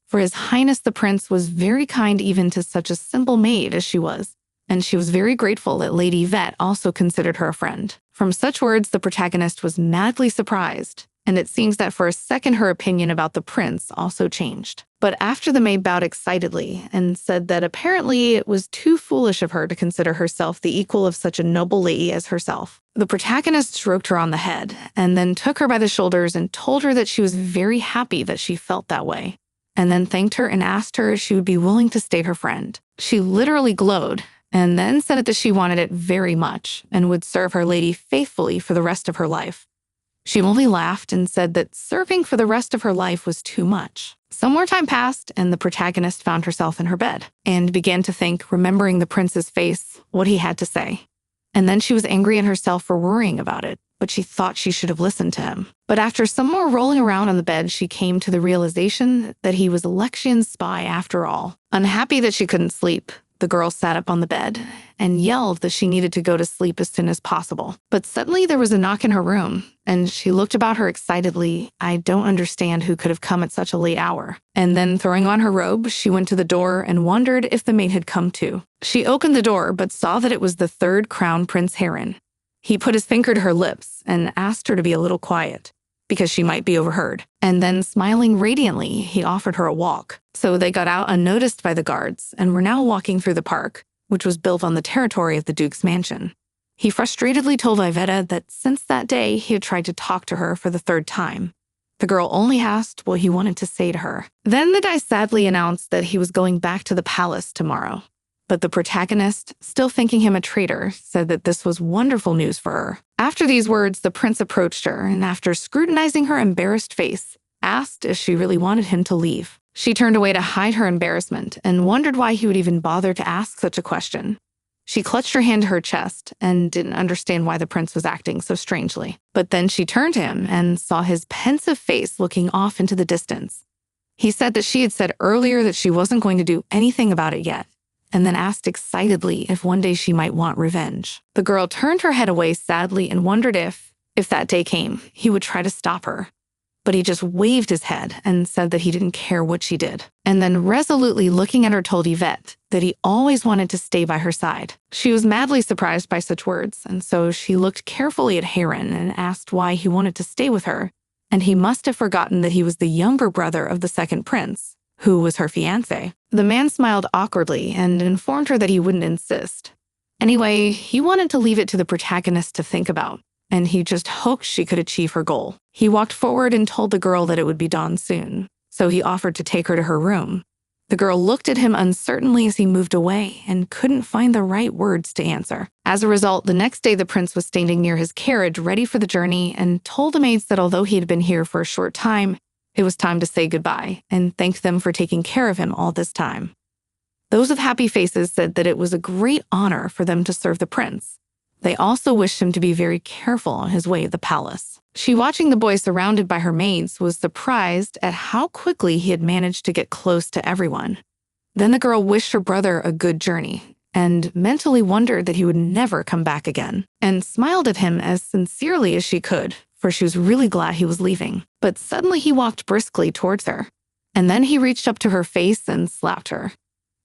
Speaker 1: for His Highness the Prince was very kind even to such a simple maid as she was, and she was very grateful that Lady Yvette also considered her a friend. From such words, the protagonist was madly surprised, and it seems that for a second her opinion about the prince also changed. But after the maid bowed excitedly and said that apparently it was too foolish of her to consider herself the equal of such a noble lady as herself, the protagonist stroked her on the head and then took her by the shoulders and told her that she was very happy that she felt that way, and then thanked her and asked her if she would be willing to stay her friend. She literally glowed, and then said that she wanted it very much and would serve her lady faithfully for the rest of her life. She only laughed and said that serving for the rest of her life was too much. Some more time passed, and the protagonist found herself in her bed and began to think, remembering the prince's face, what he had to say. And then she was angry at herself for worrying about it, but she thought she should have listened to him. But after some more rolling around on the bed, she came to the realization that he was Alexian's spy after all. Unhappy that she couldn't sleep, the girl sat up on the bed and yelled that she needed to go to sleep as soon as possible. But suddenly there was a knock in her room, and she looked about her excitedly. I don't understand who could have come at such a late hour. And then throwing on her robe, she went to the door and wondered if the maid had come too. She opened the door but saw that it was the third crown prince Heron. He put his finger to her lips and asked her to be a little quiet, because she might be overheard. And then, smiling radiantly, he offered her a walk. So they got out unnoticed by the guards and were now walking through the park, which was built on the territory of the Duke's mansion. He frustratedly told Iveta that since that day he had tried to talk to her for the third time. The girl only asked what he wanted to say to her. Then the guy sadly announced that he was going back to the palace tomorrow. But the protagonist, still thinking him a traitor, said that this was wonderful news for her. After these words, the prince approached her and, after scrutinizing her embarrassed face, asked if she really wanted him to leave. She turned away to hide her embarrassment and wondered why he would even bother to ask such a question. She clutched her hand to her chest and didn't understand why the prince was acting so strangely. But then she turned to him and saw his pensive face looking off into the distance. He said that she had said earlier that she wasn't going to do anything about it yet, and then asked excitedly if one day she might want revenge. The girl turned her head away sadly and wondered if that day came, he would try to stop her. But he just waved his head and said that he didn't care what she did. And then, resolutely looking at her, told Yvette that he always wanted to stay by her side. She was madly surprised by such words, and so she looked carefully at Heron and asked why he wanted to stay with her. And he must have forgotten that he was the younger brother of the second prince, who was her fiancé. The man smiled awkwardly and informed her that he wouldn't insist. Anyway, he wanted to leave it to the protagonist to think about, and he just hoped she could achieve her goal. He walked forward and told the girl that it would be dawn soon, so he offered to take her to her room. The girl looked at him uncertainly as he moved away and couldn't find the right words to answer. As a result, the next day the prince was standing near his carriage ready for the journey and told the maids that although he had been here for a short time, it was time to say goodbye and thanked them for taking care of him all this time. Those with happy faces said that it was a great honor for them to serve the prince. They also wished him to be very careful on his way to the palace. She, watching the boy surrounded by her maids, was surprised at how quickly he had managed to get close to everyone. Then the girl wished her brother a good journey and mentally wondered that he would never come back again, and smiled at him as sincerely as she could, for she was really glad he was leaving. But suddenly he walked briskly towards her, and then he reached up to her face and slapped her.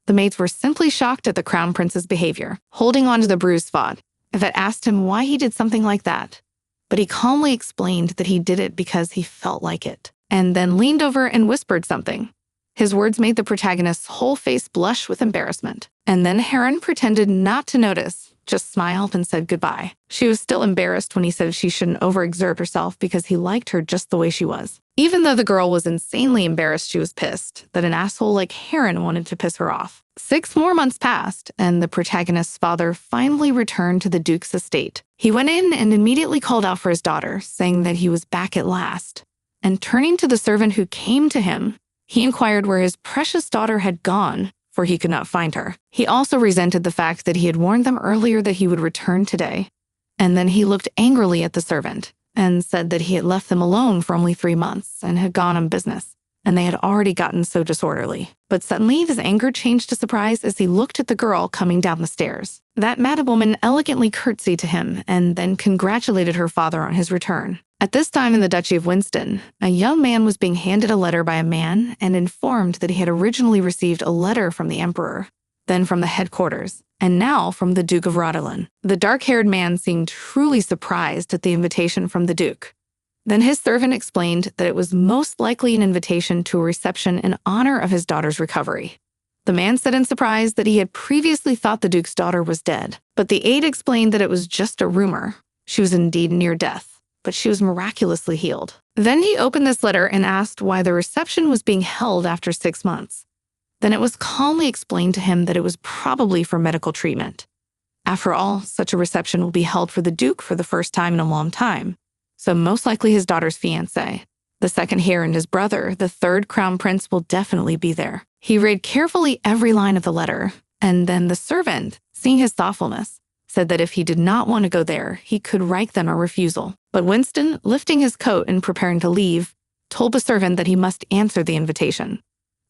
Speaker 1: The maids were simply shocked at the crown prince's behavior. Holding on to the bruised spot, Yvette asked him why he did something like that, but he calmly explained that he did it because he felt like it, and then leaned over and whispered something. His words made the protagonist's whole face blush with embarrassment, and then Heron pretended not to notice, just smiled and said goodbye. She was still embarrassed when he said she shouldn't overexert herself because he liked her just the way she was. Even though the girl was insanely embarrassed, she was pissed that an asshole like Heron wanted to piss her off. 6 more months passed, and the protagonist's father finally returned to the Duke's estate. He went in and immediately called out for his daughter, saying that he was back at last. And turning to the servant who came to him, he inquired where his precious daughter had gone, for he could not find her. He also resented the fact that he had warned them earlier that he would return today. And then he looked angrily at the servant and said that he had left them alone for only 3 months and had gone on business, and they had already gotten so disorderly. But suddenly his anger changed to surprise as he looked at the girl coming down the stairs. That mad woman elegantly curtsied to him and then congratulated her father on his return. At this time in the Duchy of Winston, a young man was being handed a letter by a man and informed that he had originally received a letter from the emperor, then from the headquarters, and now from the Duke of Rodelin. The dark-haired man seemed truly surprised at the invitation from the Duke. Then his servant explained that it was most likely an invitation to a reception in honor of his daughter's recovery. The man said in surprise that he had previously thought the Duke's daughter was dead, but the aide explained that it was just a rumor. She was indeed near death, but she was miraculously healed. Then he opened this letter and asked why the reception was being held after 6 months. Then it was calmly explained to him that it was probably for medical treatment. After all, such a reception will be held for the Duke for the first time in a long time, so most likely his daughter's fiancé. The second heir and his brother, the third crown prince, will definitely be there. He read carefully every line of the letter, and then the servant, seeing his thoughtfulness, said that if he did not want to go there, he could write them a refusal. But Winston, lifting his coat and preparing to leave, told the servant that he must answer the invitation,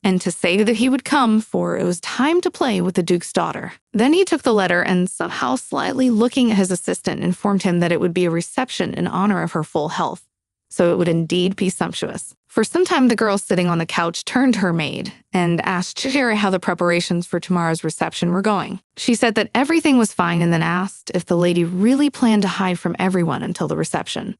Speaker 1: and to say that he would come, for it was time to play with the Duke's daughter. Then he took the letter and, somehow slightly looking at his assistant, informed him that it would be a reception in honor of her full health, so it would indeed be sumptuous. For some time, the girl sitting on the couch turned to her maid and asked Sherry how the preparations for tomorrow's reception were going. She said that everything was fine and then asked if the lady really planned to hide from everyone until the reception.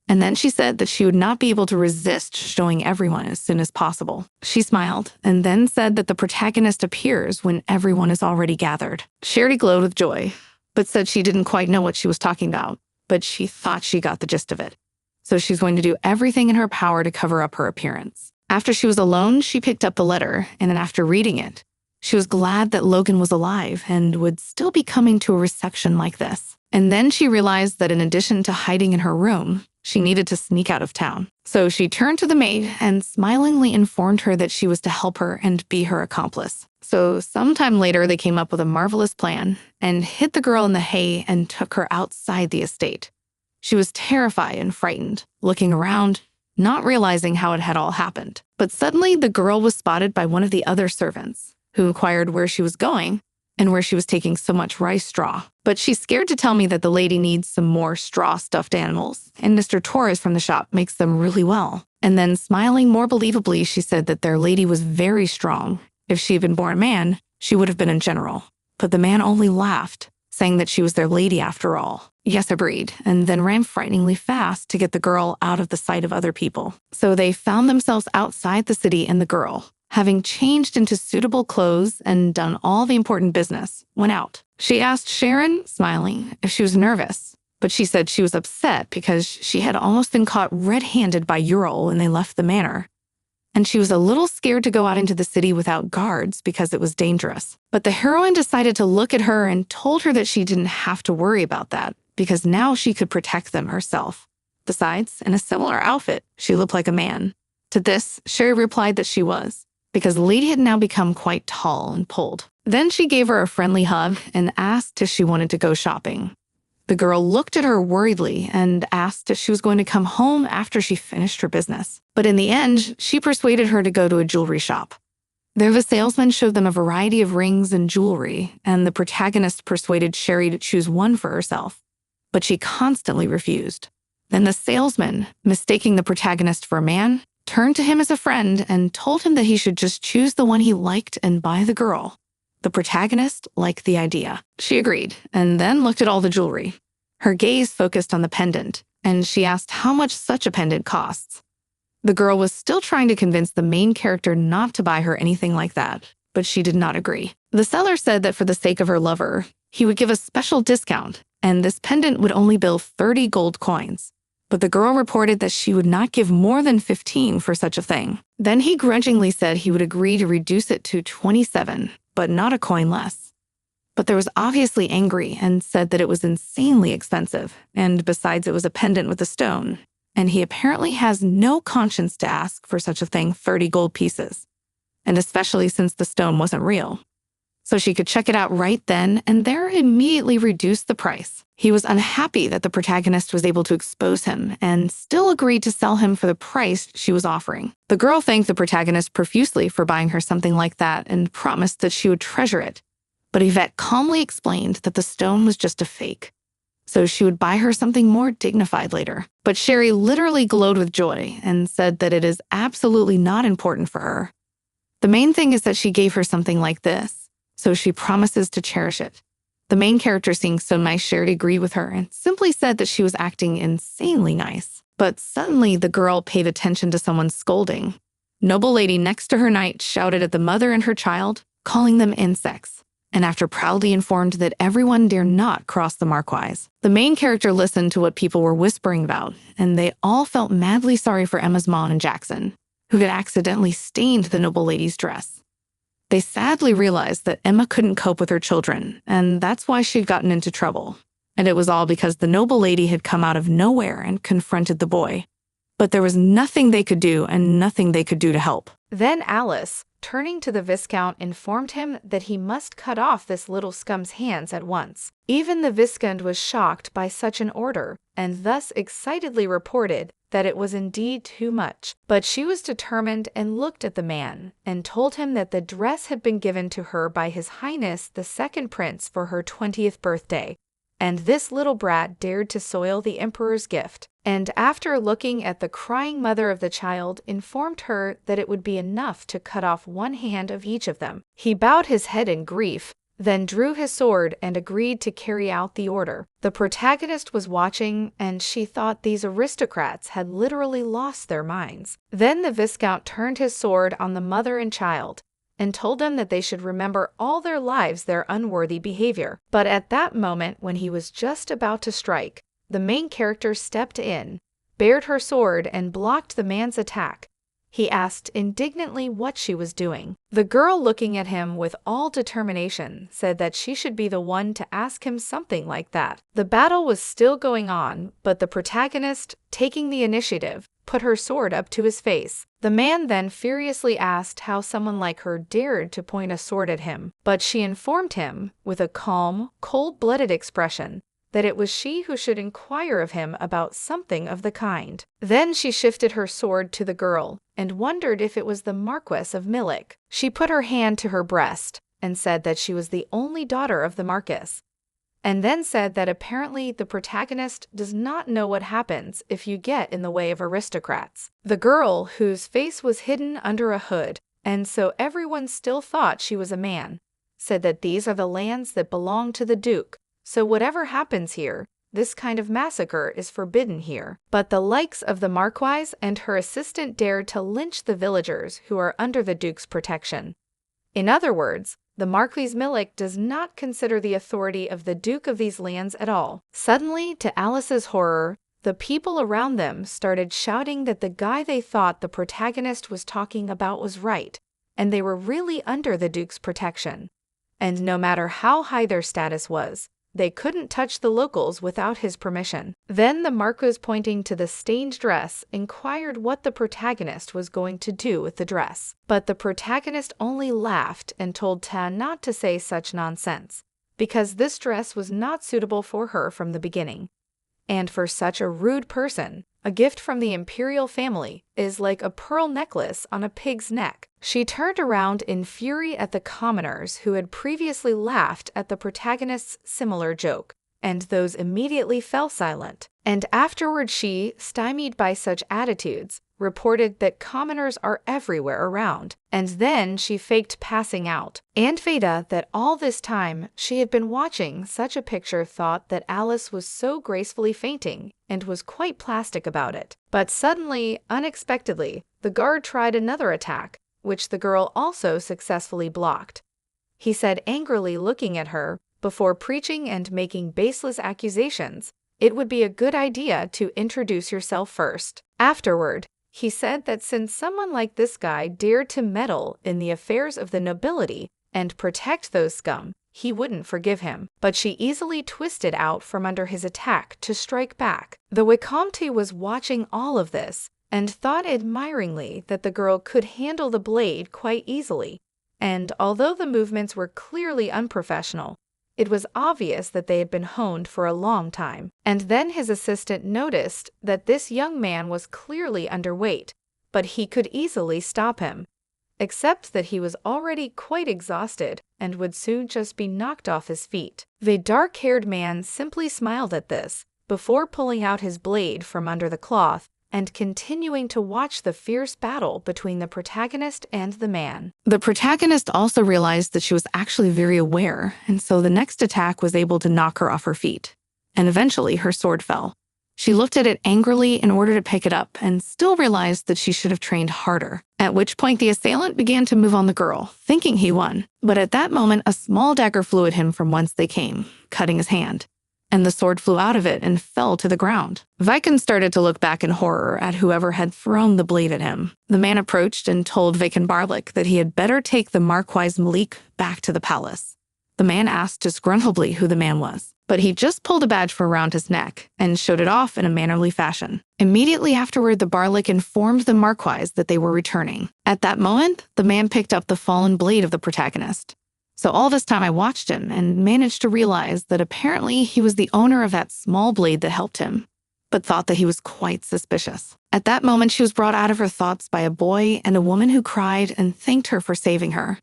Speaker 1: And then she said that she would not be able to resist showing everyone as soon as possible. She smiled and then said that the protagonist appears when everyone is already gathered. Sherry glowed with joy, but said she didn't quite know what she was talking about, but she thought she got the gist of it. So she's going to do everything in her power to cover up her appearance. After she was alone, she picked up the letter, and after reading it, she was glad that Logan was alive and would still be coming to a reception like this. And then she realized that in addition to hiding in her room, she needed to sneak out of town. So she turned to the maid and smilingly informed her that she was to help her and be her accomplice. So sometime later, they came up with a marvelous plan and hid the girl in the hay and took her outside the estate. She was terrified and frightened, looking around, not realizing how it had all happened. But suddenly, the girl was spotted by one of the other servants, who inquired where she was going and where she was taking so much rice straw. But she's scared to tell me that the lady needs some more straw-stuffed animals, and Mr. Torres from the shop makes them really well. And then, smiling more believably, she said that their lady was very strong. If she had been born a man, she would have been a general. But the man only laughed, saying that she was their lady after all. Yes, agreed, and then ran frighteningly fast to get the girl out of the sight of other people. So they found themselves outside the city, and the girl, having changed into suitable clothes and done all the important business, went out. She asked Sharon, smiling, if she was nervous, but she said she was upset because she had almost been caught red-handed by Ural when they left the manor, and she was a little scared to go out into the city without guards because it was dangerous. But the heroine decided to look at her and told her that she didn't have to worry about that, because now she could protect them herself. Besides, in a similar outfit, she looked like a man. To this, Sherry replied that she was, because the lady had now become quite tall and pulled. Then she gave her a friendly hug and asked if she wanted to go shopping. The girl looked at her worriedly and asked if she was going to come home after she finished her business. But in the end, she persuaded her to go to a jewelry shop. There the salesman showed them a variety of rings and jewelry, and the protagonist persuaded Sherry to choose one for herself. But she constantly refused. Then the salesman, mistaking the protagonist for a man, turned to him as a friend and told him that he should just choose the one he liked and buy the girl. The protagonist liked the idea. She agreed, and then looked at all the jewelry. Her gaze focused on the pendant, and she asked how much such a pendant costs. The girl was still trying to convince the main character not to buy her anything like that, but she did not agree. The seller said that for the sake of her lover, he would give a special discount, and this pendant would only bill 30 gold coins. But the girl reported that she would not give more than 15 for such a thing. Then he grudgingly said he would agree to reduce it to 27, but not a coin less. But there was obviously angry and said that it was insanely expensive, and besides it was a pendant with a stone, and he apparently has no conscience to ask for such a thing 30 gold pieces, and especially since the stone wasn't real. So she could check it out right then and there immediately reduced the price. He was unhappy that the protagonist was able to expose him and still agreed to sell him for the price she was offering. The girl thanked the protagonist profusely for buying her something like that and promised that she would treasure it. But Yvette calmly explained that the stone was just a fake, so she would buy her something more dignified later. But Sherry literally glowed with joy and said that it is absolutely not important for her. The main thing is that she gave her something like this, so she promises to cherish it. The main character, seeing so nice, Sherry agreed with her and simply said that she was acting insanely nice. But suddenly the girl paid attention to someone scolding. Noble lady next to her knight shouted at the mother and her child, calling them insects. and after proudly informed that everyone dare not cross the Marquise. The main character listened to what people were whispering about, and they all felt madly sorry for Emma's mom and Jackson, who had accidentally stained the noble lady's dress. They sadly realized that Emma couldn't cope with her children, and that's why she'd gotten into trouble. And it was all because the noble lady had come out of nowhere and confronted the boy. But there was nothing they could do and nothing they could do to help. Then Alice, turning to the Viscount, informed him that he must cut off this little scum's hands at once. Even the Viscount was shocked by such an order, and thus excitedly reported that it was indeed too much. But she was determined and looked at the man, and told him that the dress had been given to her by His Highness the Second Prince for her 20th birthday, and this little brat dared to soil the Emperor's gift. And after looking at the crying mother of the child, informed her that it would be enough to cut off one hand of each of them. He bowed his head in grief, then drew his sword and agreed to carry out the order. The protagonist was watching, and she thought these aristocrats had literally lost their minds. Then the Viscount turned his sword on the mother and child, and told them that they should remember all their lives their unworthy behavior. But at that moment, when he was just about to strike, the main character stepped in, bared her sword, and blocked the man's attack. He asked indignantly what she was doing. The girl, looking at him with all determination, said that she should be the one to ask him something like that. The battle was still going on, but the protagonist, taking the initiative, put her sword up to his face. The man then furiously asked how someone like her dared to point a sword at him, but she informed him, with a calm, cold-blooded expression, that it was she who should inquire of him about something of the kind. Then she shifted her sword to the girl, and wondered if it was the Marquess of Millik. She put her hand to her breast, and said that she was the only daughter of the Marquess, and then said that apparently the protagonist does not know what happens if you get in the way of aristocrats. The girl, whose face was hidden under a hood, and so everyone still thought she was a man, said that these are the lands that belong to the Duke, so whatever happens here, this kind of massacre is forbidden here. But the likes of the Marquise and her assistant dared to lynch the villagers who are under the Duke's protection. In other words, the Marquis Millik does not consider the authority of the Duke of these lands at all. Suddenly, to Alice's horror, the people around them started shouting that the guy they thought the protagonist was talking about was right, and they were really under the Duke's protection. And no matter how high their status was, they couldn't touch the locals without his permission. Then the Marquis, pointing to the stained dress, inquired what the protagonist was going to do with the dress. But the protagonist only laughed and told Ta not to say such nonsense, because this dress was not suitable for her from the beginning. And for such a rude person, a gift from the imperial family is like a pearl necklace on a pig's neck. She turned around in fury at the commoners who had previously laughed at the protagonist's similar joke, and those immediately fell silent. And afterward she, stymied by such attitudes, reported that commoners are everywhere around, and then she faked passing out. And Veda, that all this time she had been watching such a picture, thought that Alice was so gracefully fainting, and was quite plastic about it. But suddenly, unexpectedly, the guard tried another attack, which the girl also successfully blocked. He said angrily, looking at her, before preaching and making baseless accusations, it would be a good idea to introduce yourself first. Afterward, he said that since someone like this guy dared to meddle in the affairs of the nobility and protect those scum, he wouldn't forgive him. But she easily twisted out from under his attack to strike back. The Vicomte was watching all of this, and thought admiringly that the girl could handle the blade quite easily. And although the movements were clearly unprofessional, it was obvious that they had been honed for a long time. And then his assistant noticed that this young man was clearly underweight, but he could easily stop him, except that he was already quite exhausted and would soon just be knocked off his feet. The dark-haired man simply smiled at this, before pulling out his blade from under the cloth and continuing to watch the fierce battle between the protagonist and the man. The protagonist also realized that she was actually very aware, and so the next attack was able to knock her off her feet, and eventually her sword fell. She looked at it angrily in order to pick it up and still realized that she should have trained harder, at which point the assailant began to move on the girl, thinking he won. But at that moment, a small dagger flew at him from whence they came, cutting his hand, and the sword flew out of it and fell to the ground. Viken started to look back in horror at whoever had thrown the blade at him. The man approached and told Viken Barlik that he had better take the Marquise Malik back to the palace. The man asked disgruntledly who the man was, but he just pulled a badge from around his neck and showed it off in a mannerly fashion. Immediately afterward, the Barlik informed the Marquise that they were returning. At that moment, the man picked up the fallen blade of the protagonist. So all this time I watched him and managed to realize that apparently he was the owner of that small blade that helped him, but thought that he was quite suspicious. At that moment, she was brought out of her thoughts by a boy and a woman who cried and thanked her for saving her.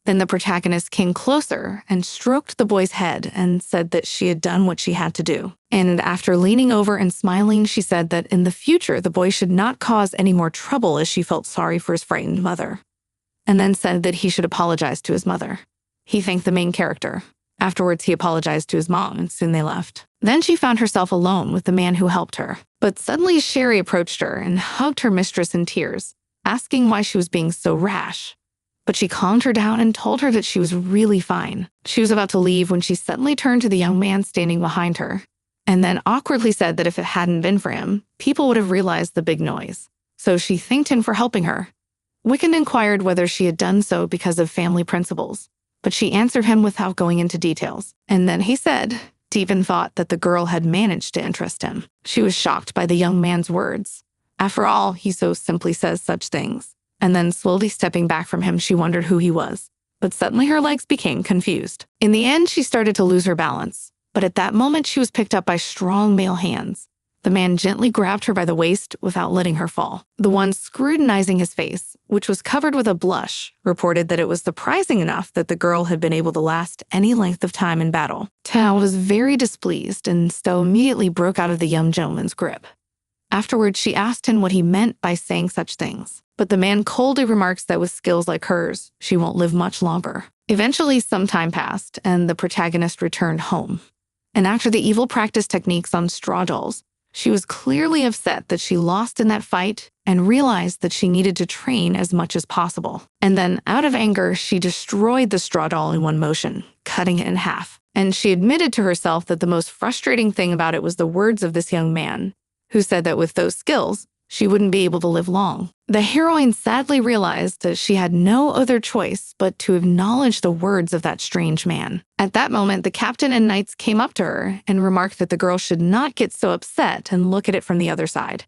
Speaker 1: Then the protagonist came closer and stroked the boy's head and said that she had done what she had to do. And after leaning over and smiling, she said that in the future, the boy should not cause any more trouble as she felt sorry for his frightened mother, and then said that he should apologize to his mother. He thanked the main character. Afterwards, he apologized to his mom, and soon they left. Then she found herself alone with the man who helped her. But suddenly, Sherry approached her and hugged her mistress in tears, asking why she was being so rash. But she calmed her down and told her that she was really fine. She was about to leave when she suddenly turned to the young man standing behind her, and then awkwardly said that if it hadn't been for him, people would have realized the big noise. So she thanked him for helping her. Wiccan inquired whether she had done so because of family principles, but she answered him without going into details. And then he said, deep in thought, that the girl had managed to interest him. She was shocked by the young man's words. After all, he so simply says such things. And then slowly stepping back from him, she wondered who he was. But suddenly her legs became confused. In the end, she started to lose her balance. But at that moment, she was picked up by strong male hands. The man gently grabbed her by the waist without letting her fall. The one scrutinizing his face, which was covered with a blush, reported that it was surprising enough that the girl had been able to last any length of time in battle. Tao was very displeased and so immediately broke out of the young gentleman's grip. Afterwards, she asked him what he meant by saying such things. But the man coldly remarks that with skills like hers, she won't live much longer. Eventually, some time passed, and the protagonist returned home. And after the evil practice techniques on straw dolls, she was clearly upset that she lost in that fight and realized that she needed to train as much as possible. And then, out of anger, she destroyed the straw doll in one motion, cutting it in half. And she admitted to herself that the most frustrating thing about it was the words of this young man, who said that with those skills, she wouldn't be able to live long. The heroine sadly realized that she had no other choice but to acknowledge the words of that strange man. At that moment, the captain and knights came up to her and remarked that the girl should not get so upset and look at it from the other side.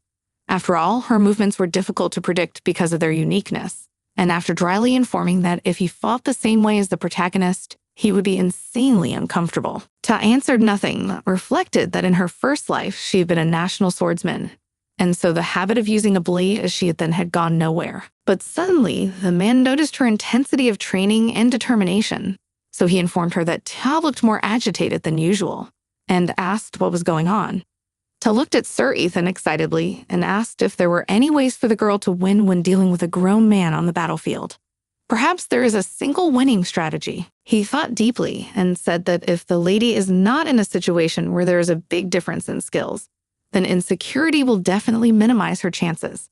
Speaker 1: After all, her movements were difficult to predict because of their uniqueness. And after dryly informing that if he fought the same way as the protagonist, he would be insanely uncomfortable, Ta answered nothing, but reflected that in her first life she had been a national swordsman, and so the habit of using a blade as she then had gone nowhere. But suddenly, the man noticed her intensity of training and determination, so he informed her that Ta looked more agitated than usual, and asked what was going on. Ta looked at Sir Ethan excitedly and asked if there were any ways for the girl to win when dealing with a grown man on the battlefield. Perhaps there is a single winning strategy. He thought deeply and said that if the lady is not in a situation where there is a big difference in skills, then insecurity will definitely minimize her chances.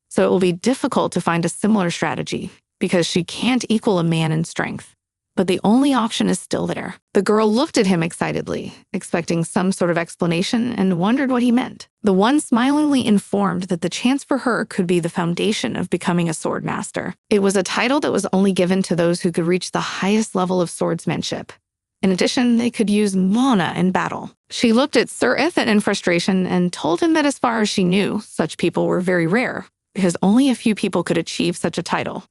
Speaker 1: So it will be difficult to find a similar strategy because she can't equal a man in strength. But the only option is still there. The girl looked at him excitedly, expecting some sort of explanation, and wondered what he meant. The one smilingly informed that the chance for her could be the foundation of becoming a sword master. It was a title that was only given to those who could reach the highest level of swordsmanship. In addition, they could use Mona in battle. She looked at Sir Ethan in frustration and told him that as far as she knew, such people were very rare, because only a few people could achieve such a title.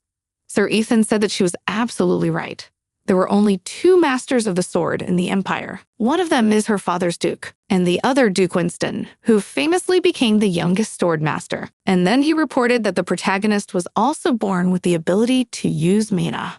Speaker 1: Sir Ethan said that she was absolutely right. There were only 2 masters of the sword in the Empire. One of them is her father's Duke, and the other Duke Winston, who famously became the youngest sword master. And then he reported that the protagonist was also born with the ability to use mana.